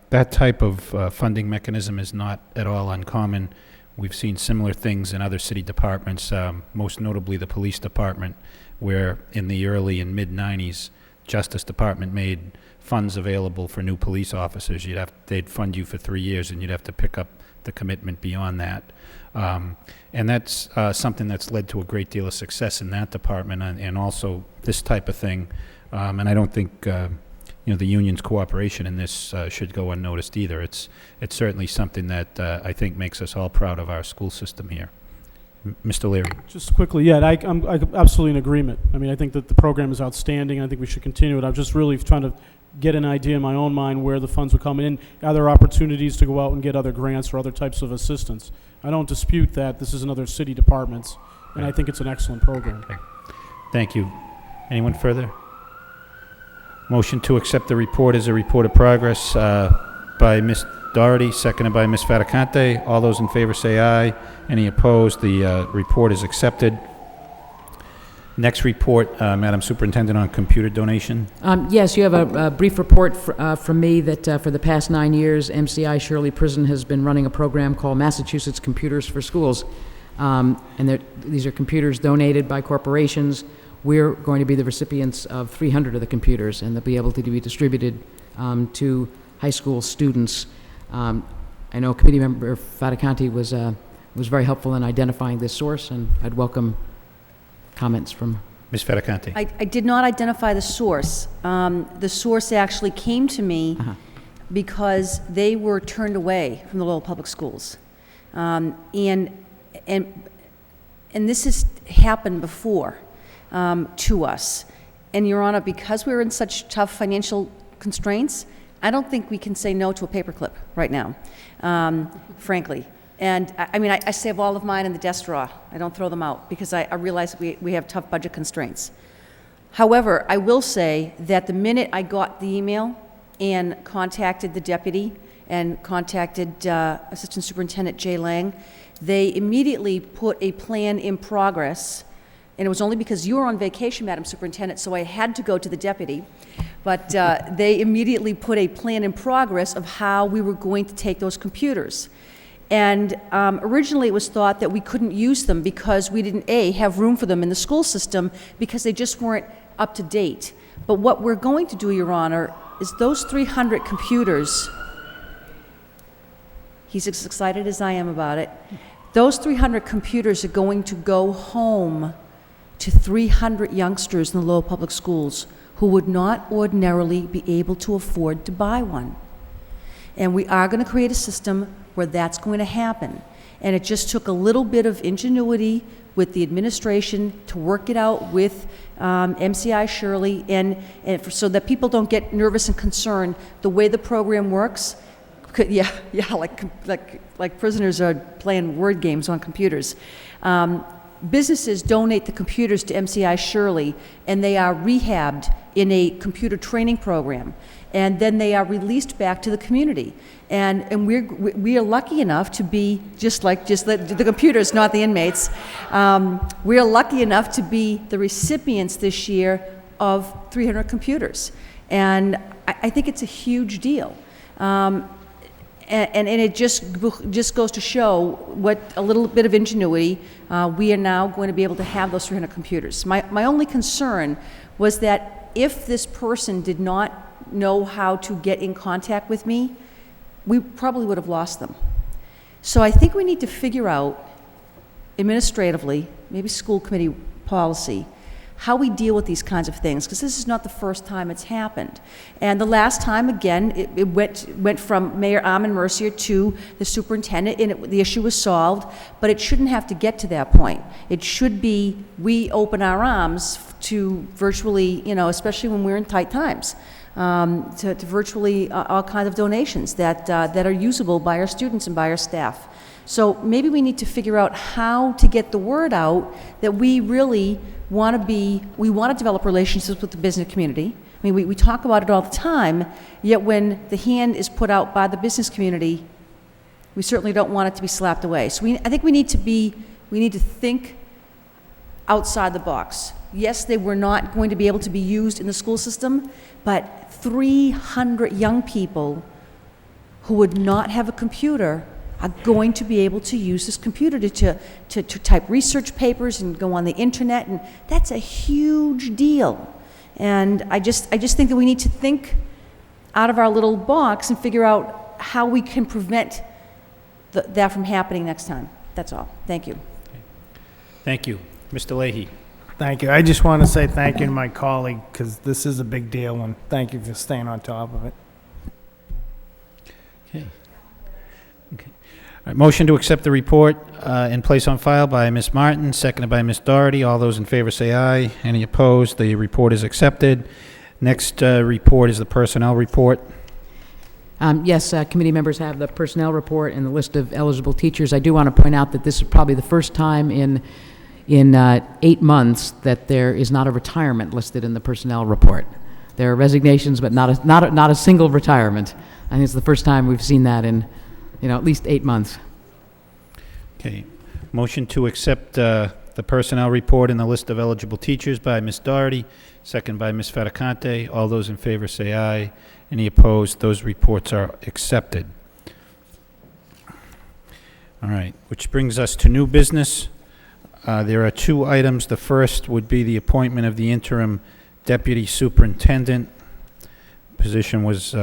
S1: that type of funding mechanism is not at all uncommon. We've seen similar things in other city departments, most notably the police department, where in the early and mid-'90s, Justice Department made funds available for new police officers. They'd fund you for 3 years, and you'd have to pick up the commitment beyond that. And that's something that's led to a great deal of success in that department, and also this type of thing. And I don't think the union's cooperation in this should go unnoticed either. It's certainly something that I think makes us all proud of our school system here. Mr. Leary.
S3: Just quickly, I'm absolutely in agreement. I mean, I think that the program is outstanding. I think we should continue it. I'm just really trying to get an idea in my own mind where the funds would come in. Are there opportunities to go out and get other grants or other types of assistance? I don't dispute that. This is another city departments, and I think it's an excellent program.
S1: Okay. Thank you. Anyone further? Motion to accept the report as a report of progress by Doherty, seconded by Ms. Fattacante. All those in favor say aye. Any opposed? The report is accepted. Next report, Madam Superintendent, on computer donation.
S4: Yes, you have a brief report from me that for the past 9 years, MCI Shirley Prison has been running a program called Massachusetts Computers for Schools. These are computers donated by corporations. We're going to be the recipients of 300 of the computers, and they'll be able to be distributed to high school students. I know Committee Member Fattacante was very helpful in identifying this source, and I'd welcome comments from
S1: Ms. Fattacante.
S7: I did not identify the source. The source actually came to me because they were turned away from the Lowell Public Schools. And this has happened before to us. And Your Honor, because we're in such tough financial constraints, I don't think we can say no to a paperclip right now, frankly. And I mean, I save all of mine in the desk drawer. I don't throw them out because I realize we have tough budget constraints. However, I will say that the minute I got the email and contacted the deputy and contacted Assistant Superintendent Jay Lang, they immediately put a plan in progress. And it was only because you were on vacation, Madam Superintendent, so I had to go to the deputy. But they immediately put a plan in progress of how we were going to take those computers. And originally it was thought that we couldn't use them because we didn't, A, have room for them in the school system because they just weren't up to date. But what we're going to do, Your Honor, is those 300 computers, he's as excited as I am about it, those 300 computers are going to go home to 300 youngsters in the Lowell Public Schools who would not ordinarily be able to afford to buy one. And we are going to create a system where that's going to happen. And it just took a little bit of ingenuity with the administration to work it out with MCI Shirley, and so that people don't get nervous and concerned. The way the program works, like prisoners are playing word games on computers. Businesses donate the computers to MCI Shirley, and they are rehabbed in a computer training program, and then they are released back to the community. And we are lucky enough to be just the computers, not the inmates. We are lucky enough to be the recipients this year of 300 computers, and I think it's a huge deal. And it just goes to show what a little bit of ingenuity we are now going to be able to have those 300 computers. My only concern was that if this person did not know how to get in contact with me, we probably would have lost them. So I think we need to figure out administratively, maybe school committee policy, how we deal with these kinds of things, because this is not the first time it's happened. And the last time, again, it went from Mayor Armin Mercier to the superintendent, and the issue was solved, but it shouldn't have to get to that point. It should be, we open our arms to virtually, especially when we're in tight times, to virtually all kinds of donations that are usable by our students and by our staff. So maybe we need to figure out how to get the word out that we really want to develop relationships with the business community. I mean, we talk about it all the time, yet when the hand is put out by the business community, we certainly don't want it to be slapped away. So I think we need to think outside the box. Yes, they were not going to be able to be used in the school system, but 300 young people who would not have a computer are going to be able to use this computer to type research papers and go on the internet, and that's a huge deal. And I just think that we need to think out of our little box and figure out how we can prevent that from happening next time. That's all. Thank you.
S1: Thank you. Mr. Leahy.
S5: Thank you. I just want to say thank you to my colleague, because this is a big deal, and thank you for staying on top of it.
S1: Okay. All right, motion to accept the report and place on file by Ms. Martin, seconded by Ms. Doherty. All those in favor say aye. Any opposed? The report is accepted. Next report is the personnel report.
S4: Yes, committee members have the personnel report and the list of eligible teachers. I do want to point out that this is probably the first time in 8 months that there is not a retirement listed in the personnel report. There are resignations, but not a single retirement. I think it's the first time we've seen that in, at least 8 months.
S1: Okay. Motion to accept the personnel report and the list of eligible teachers by Ms. Doherty, second by Ms. Fattacante. All those in favor say aye. Any opposed? Those reports are accepted. All right, which brings us to new business. There are 2 items. The first would be the appointment of the interim deputy superintendent. Position was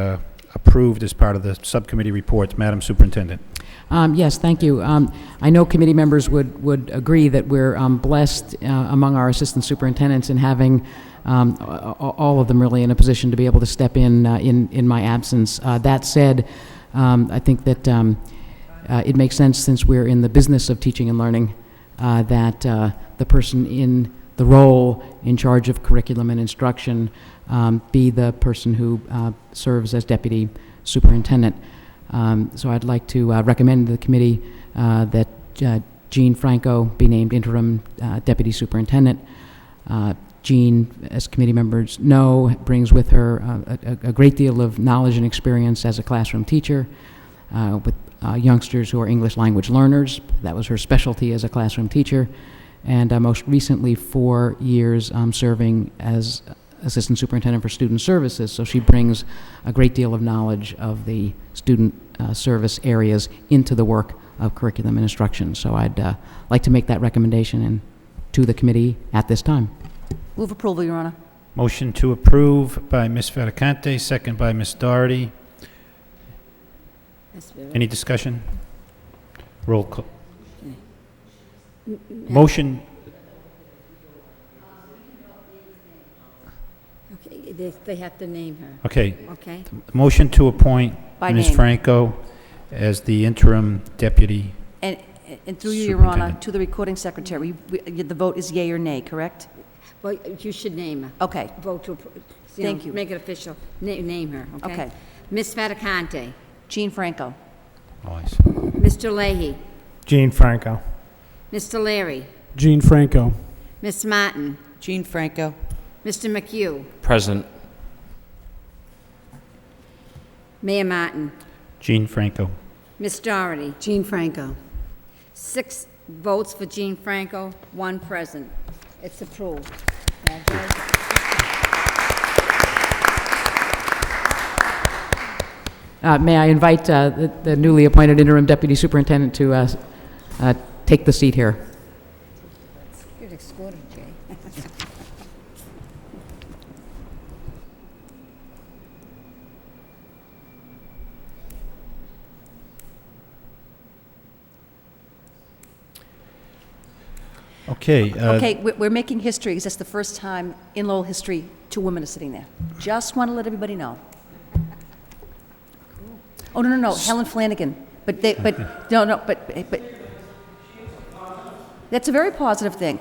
S1: approved as part of the subcommittee report. Madam Superintendent.
S4: Yes, thank you. I know committee members would agree that we're blessed among our assistant superintendents in having all of them really in a position to be able to step in my absence. That said, I think that it makes sense, since we're in the business of teaching and learning, that the person in the role in charge of curriculum and instruction be the person who serves as deputy superintendent. So I'd like to recommend to the committee that Jean Franco be named interim deputy superintendent. Jean, as committee members know, brings with her a great deal of knowledge and experience as a classroom teacher with youngsters who are English language learners. That was her specialty as a classroom teacher. And most recently, 4 years serving as assistant superintendent for student services. So she brings a great deal of knowledge of the student service areas into the work of curriculum and instruction. So I'd like to make that recommendation to the committee at this time.
S7: Move approval, Your Honor.
S1: Motion to approve by Ms. Fattacante, second by Ms. Doherty. Any discussion? Roll call. Motion.
S2: Okay, they have to name her,
S1: Okay.
S2: okay?
S1: Motion to appoint
S7: By
S1: Ms.
S7: name.
S1: Franco as the interim deputy.
S7: And through you, Your Honor,
S1: Superintendent.
S7: to the recording secretary, the vote is yea or nay, correct?
S2: Well, you should name her.
S7: Okay.
S2: Vote to,
S7: Thank you.
S2: Make it official. Name her, okay?
S7: Okay.
S2: Ms. Fattacante,
S7: Jean Franco.
S1: Oh, I see.
S2: Mr. Leahy,
S5: Jean Franco.
S2: Mr. Larry,
S3: Jean Franco.
S2: Ms. Martin,
S9: Jean Franco.
S2: Mr. McHugh,
S8: Present.
S2: Mayor Martin,
S1: Jean Franco.
S2: Ms. Doherty.
S6: Jean Franco.
S2: 6 votes for Jean Franco, 1 present. It's approved.
S4: May I invite the newly appointed interim deputy superintendent to take the seat here.
S2: You're escorted, Jay.
S1: Okay.
S7: Okay, we're making history, because that's the first time in Lowell history 2 women are sitting there. Just want to let everybody know. Oh, no, Helen Flanagan. But that's a very positive thing.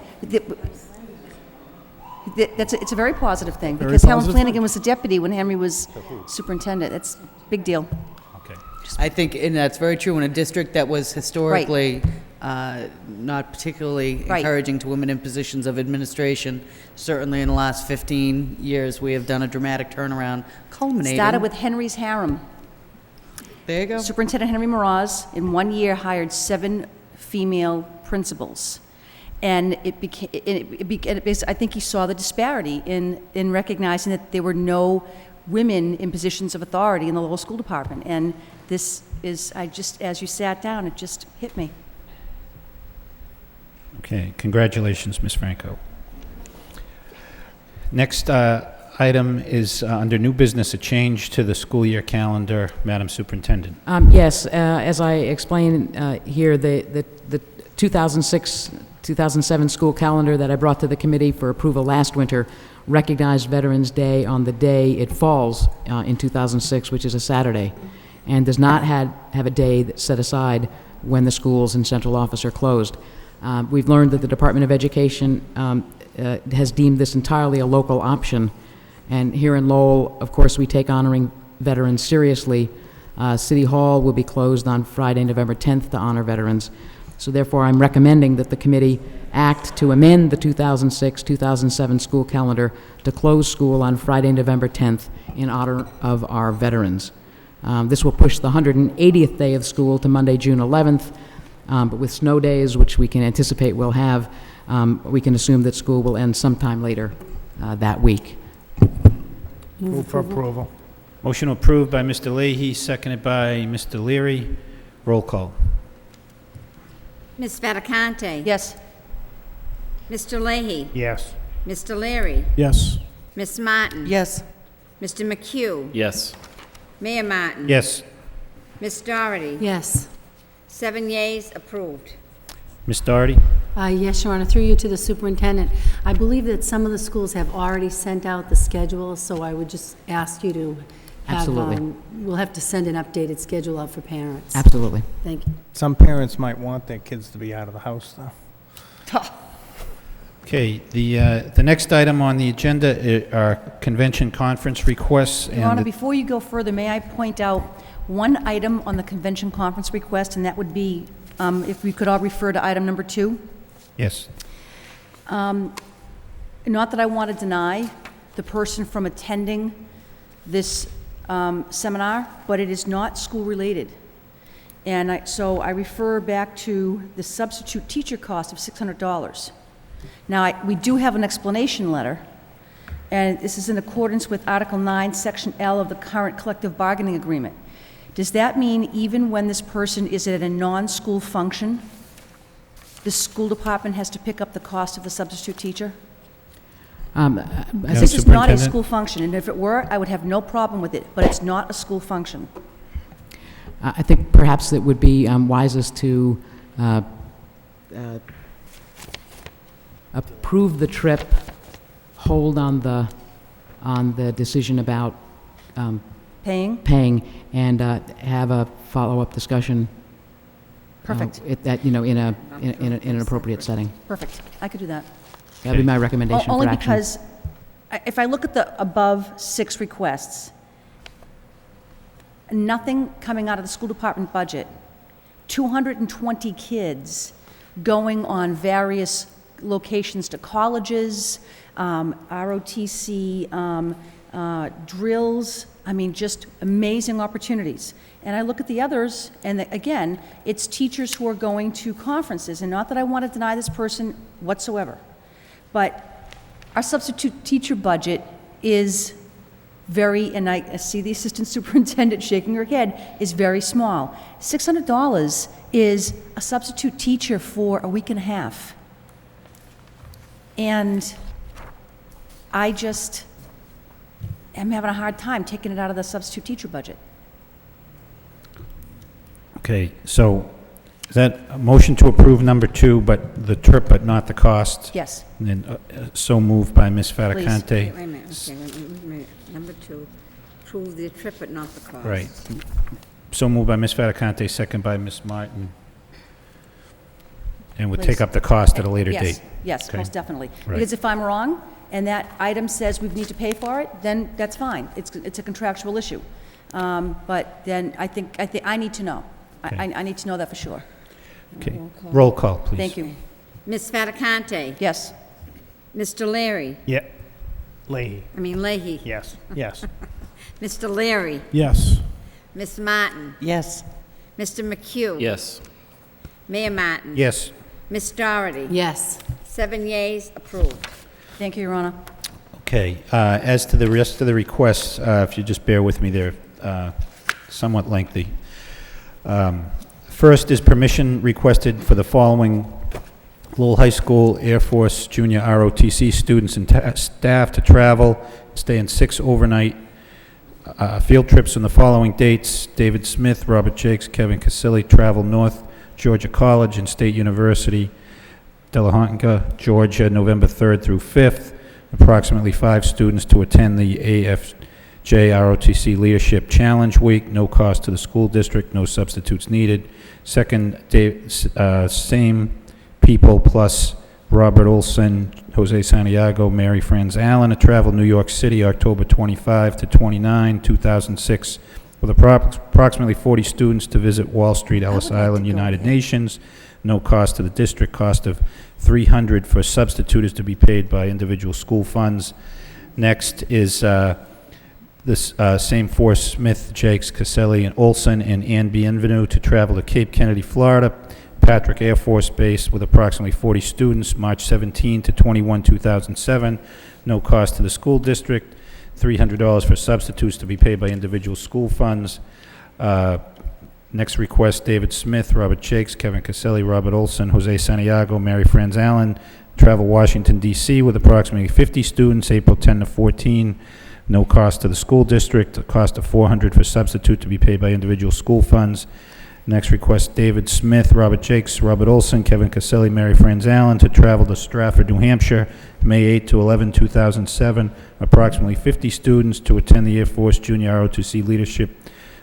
S7: It's a very positive thing,
S3: Very
S7: because Helen
S3: positive
S7: Flanagan
S3: thing.
S7: was the deputy when Henry was superintendent. That's a big deal.
S1: Okay.
S9: I think, and that's very true, in a district that was historically not particularly
S7: Right.
S9: encouraging to women in positions of administration. Certainly in the last 15 years, we have done a dramatic turnaround, culminating.
S7: Started with Henry's harem.
S9: There you go.
S7: Superintendent Henry Mraz, in 1 year, hired 7 female principals. And I think he saw the disparity in recognizing that there were no women in positions of authority in the Lowell School Department. And this is, as you sat down, it just hit me.
S1: Okay, congratulations, Ms. Franco. Next item is under new business, a change to the school year calendar. Madam Superintendent.
S4: Yes, as I explained here, the 2006-2007 school calendar that I brought to the committee for approval last winter recognized Veterans Day on the day it falls in 2006, which is a Saturday, and does not have a day that's set aside when the schools and central office are closed. We've learned that the Department of Education has deemed this entirely a local option, and here in Lowell, of course, we take honoring veterans seriously. City Hall will be closed on Friday, November 10th to honor veterans. So therefore, I'm recommending that the committee act to amend the 2006-2007 school calendar to close school on Friday, November 10th in honor of our veterans. This will push the 180th day of school to Monday, June 11th, but with snow days, which we can anticipate we'll have, we can assume that school will end sometime later that week.
S5: Move for approval.
S1: Motion approved by Mr. Leahy, seconded by Mr. Leary. Roll call.
S2: Ms. Fattacante?
S7: Yes.
S2: Mr. Leahy?
S5: Yes.
S2: Mr. Leary?
S3: Yes.
S2: Ms. Martin?
S9: Yes.
S2: Mr. McHugh?
S8: Yes.
S2: Mayor Martin?
S1: Yes.
S2: Ms. Doherty?
S6: Yes.
S2: 7 yeas, approved.
S1: Ms. Doherty?
S6: Yes, Your Honor, through you to the superintendent. I believe that some of the schools have already sent out the schedule, so I would just ask you to have,
S4: Absolutely.
S6: we'll have to send an updated schedule out for parents.
S4: Absolutely.
S6: Thank you.
S5: Some parents might want their kids to be out of the house, though.
S1: Okay, the next item on the agenda are convention conference requests.
S7: Your Honor,
S1: And
S7: before you go further, may I point out one item on the convention conference request, and that would be, if we could all refer to item number 2?
S1: yes,
S7: Not that I want to deny the person from attending this seminar, but it is not school-related. And so I refer back to the substitute teacher cost of $600. Now, we do have an explanation letter, and this is in accordance with Article 9, Section L of the current collective bargaining agreement. Does that mean even when this person is at a non-school function, the school department has to pick up the cost of the substitute teacher?
S4: I
S1: Yeah,
S7: This is not a
S1: Superintendent?
S7: school function, and if it were, I would have no problem with it, but it's not a school function.
S4: I think perhaps it would be wisest to approve the trip, hold on the decision about
S7: Paying?
S4: paying, and have a follow-up discussion.
S7: Perfect,
S4: In an appropriate setting.
S7: perfect. I could do that.
S4: That'd be my recommendation for
S7: Only
S4: action.
S7: because, if I look at the above 6 requests, nothing coming out of the school department budget, 220 kids going on various locations to colleges, ROTC drills, I mean, just amazing opportunities. And I look at the others, and again, it's teachers who are going to conferences, and not that I want to deny this person whatsoever, but our substitute teacher budget is very, and I see the assistant superintendent shaking her head, is very small. $600 is a substitute teacher for a week and a half. And I just am having a hard time taking it out of the substitute teacher budget.
S1: okay, so is that a motion to approve number 2, but the trip, but not the cost?
S7: Yes,
S1: And then, so moved by Ms. Fattacante.
S2: Wait a minute, okay, wait a minute. Number 2, approve the trip but not the cost.
S1: Right. So moved by Ms. Fattacante, second by Ms. Martin. And we'll take
S7: Please.
S1: up the cost at a later
S7: yes,
S1: date.
S7: yes,
S1: Okay.
S7: most definitely.
S1: Right.
S7: Because if I'm wrong, and that item says we need to pay for it, then that's fine. It's a contractual issue. But then I think I need to know.
S1: Okay.
S7: I need to know that for sure.
S1: Okay, roll call, please.
S7: Thank you.
S2: Ms. Fattacante?
S7: Yes.
S2: Mr. Leary?
S5: Yeah. Leahy.
S2: Leahy?
S5: Yes. Yes.
S2: Mr. Leary?
S3: Yes.
S2: Ms. Martin?
S9: Yes.
S2: Mr. McHugh?
S8: Yes.
S2: Mayor Martin?
S1: Yes,
S2: Ms. Doherty?
S6: Yes.
S2: 7 yeas, approved.
S7: Thank you, Your Honor.
S1: okay. As to the rest of the requests, if you just bear with me, they're somewhat lengthy. First is permission requested for the following Lowell High School Air Force Junior ROTC students and staff to travel, stay in 6 overnight field trips on the following dates. David Smith, Robert Jakes, Kevin Casilli travel North Georgia College and State University, Delahunga, Georgia, November 3rd through 5th. Approximately 5 students to attend the AFJ ROTC Leadership Challenge Week. No cost to the school district, no substitutes needed. Second, same people plus Robert Olson, Jose Santiago, Mary Franz Allen to travel New York City, October 25 to 29, 2006 with approximately 40 students to visit Wall Street, Ellis Island, United Nations. No cost to the district, cost of $300 for substitutes to be paid by individual school funds. Next is this same four, Smith, Jakes, Caselli, and Olson, and Ann Bienvenu to travel to Cape Kennedy, Florida, Patrick Air Force Base with approximately 40 students, March 17 to 21, 2007. No cost to the school district, $300 for substitutes to be paid by individual school funds. Next request, David Smith, Robert Jakes, Kevin Caselli, Robert Olson, Jose Santiago, Mary Franz Allen, travel Washington, D.C. with approximately 50 students, April 10 to 14. No cost to the school district, a cost of $400 for substitute to be paid by individual school funds. Next request, David Smith, Robert Jakes, Robert Olson, Kevin Caselli, Mary Franz Allen to travel to Stratford, New Hampshire, May 8 to 11, 2007. Approximately 50 students to attend the Air Force Junior ROTC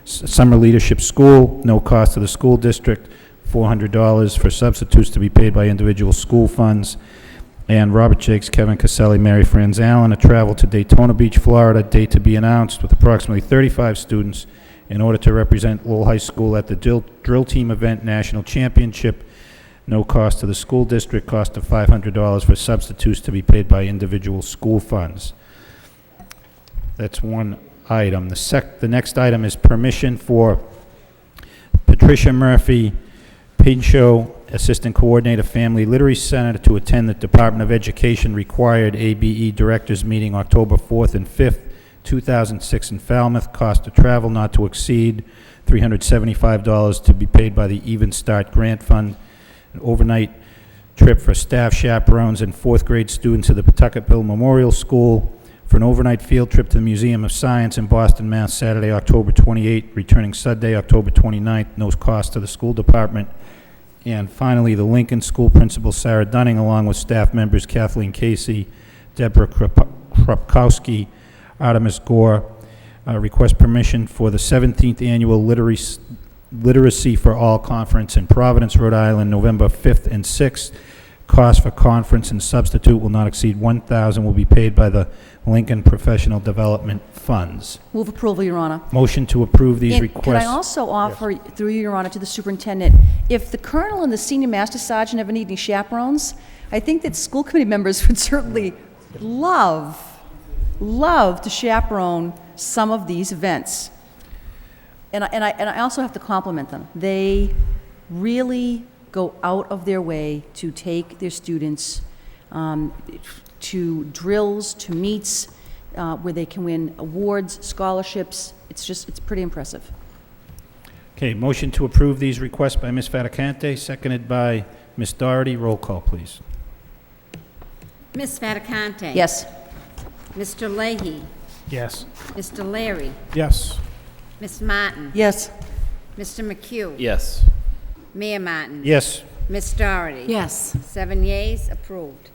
S1: Summer Leadership School. No cost to the school district, $400 for substitutes to be paid by individual school funds. And Robert Jakes, Kevin Caselli, Mary Franz Allen, a travel to Daytona Beach, Florida, date to be announced, with approximately 35 students in order to represent Lowell High School at the drill team event national championship. No cost to the school district, cost of $500 for substitutes to be paid by individual school funds. That's one item. The next item is permission for Patricia Murphy Pinchot, Assistant Coordinator, Family Literacy Center, to attend the Department of Education required ABE Directors Meeting October 4th and 5th, 2006 in Falmouth. Cost of travel not to exceed $375 to be paid by the Even Start Grant Fund. An overnight trip for staff, chaperones, and fourth grade students to the Pawtuckettville Memorial School for an overnight field trip to the Museum of Science in Boston, Mass. Saturday, October 28th, returning Sunday, October 29th. No cost to the school department. And finally, the Lincoln School Principal, Sarah Dunning, along with staff members Kathleen Casey, Deborah Krupkowski, Artemis Gore, request permission for the 17th Annual Literacy for All Conference in Providence, Rhode Island, November 5th and 6th. Cost for conference and substitute will not exceed $1,000, will be paid by the Lincoln Professional Development Funds.
S7: Move approval, Your Honor.
S1: Motion to approve these
S7: And
S1: requests.
S7: Can I also offer, through you, Your Honor, to the superintendent, if the colonel and the senior master sergeant ever need any chaperones, I think that school committee members would certainly love to chaperone some of these events. And I also have to compliment them. They really go out of their way to take their students to drills, to meets, where they can win awards, scholarships. It's pretty impressive.
S1: Okay, motion to approve these requests by Ms. Faticante, seconded by Ms. Doherty. Roll call, please.
S2: Ms. Faticante?
S7: Yes.
S2: Mr. Leahy?
S10: Yes.
S2: Mr. Larry?
S3: Yes.
S2: Ms. Martin?
S9: Yes.
S2: Mr. McHugh?
S8: Yes.
S2: Mayor Martin?
S1: Yes.
S2: Ms. Doherty?
S6: Yes.
S2: 7 yeas, approved.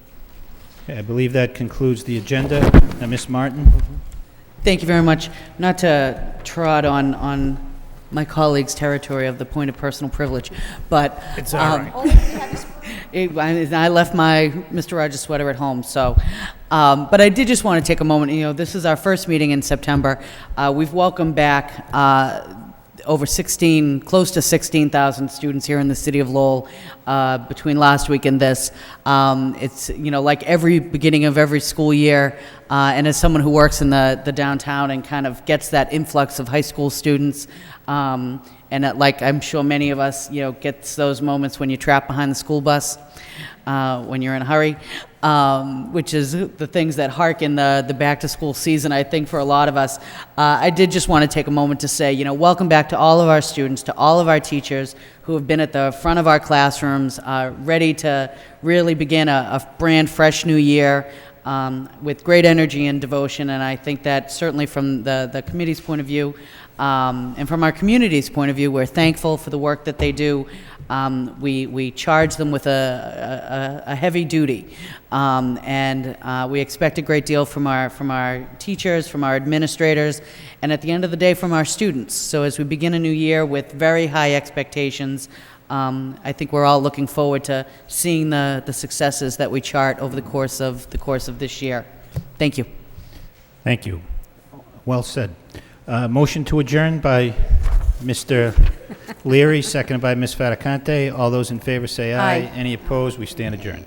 S1: Okay, I believe that concludes the agenda. Ms. Martin?
S9: Thank you very much. Not to trot on my colleague's territory of the point of personal privilege, but
S10: It's all right.
S9: I left my Mr. Rogers sweater at home, so. But I did just want to take a moment. This is our first meeting in September. We've welcomed back over close to 16,000 students here in the city of Lowell between last week and this. It's, like every beginning of every school year, and as someone who works in the downtown and kind of gets that influx of high school students, and like I'm sure many of us, gets those moments when you're trapped behind the school bus, when you're in a hurry, which is the things that harken the back-to-school season, I think, for a lot of us. I did just want to take a moment to say, welcome back to all of our students, to all of our teachers who have been at the front of our classrooms, ready to really begin a brand fresh new year with great energy and devotion. And I think that certainly from the committee's point of view, and from our community's point of view, we're thankful for the work that they do. We charge them with a heavy duty, and we expect a great deal from our teachers, from our administrators, and at the end of the day, from our students. So as we begin a new year with very high expectations, I think we're all looking forward to seeing the successes that we chart over the course of this year. Thank you.
S1: Thank you. Well said. Motion to adjourn by Mr. Leary, seconded by Ms. Fattacante. All those in favor say aye.
S7: Aye.
S1: Any opposed? We stand adjourned.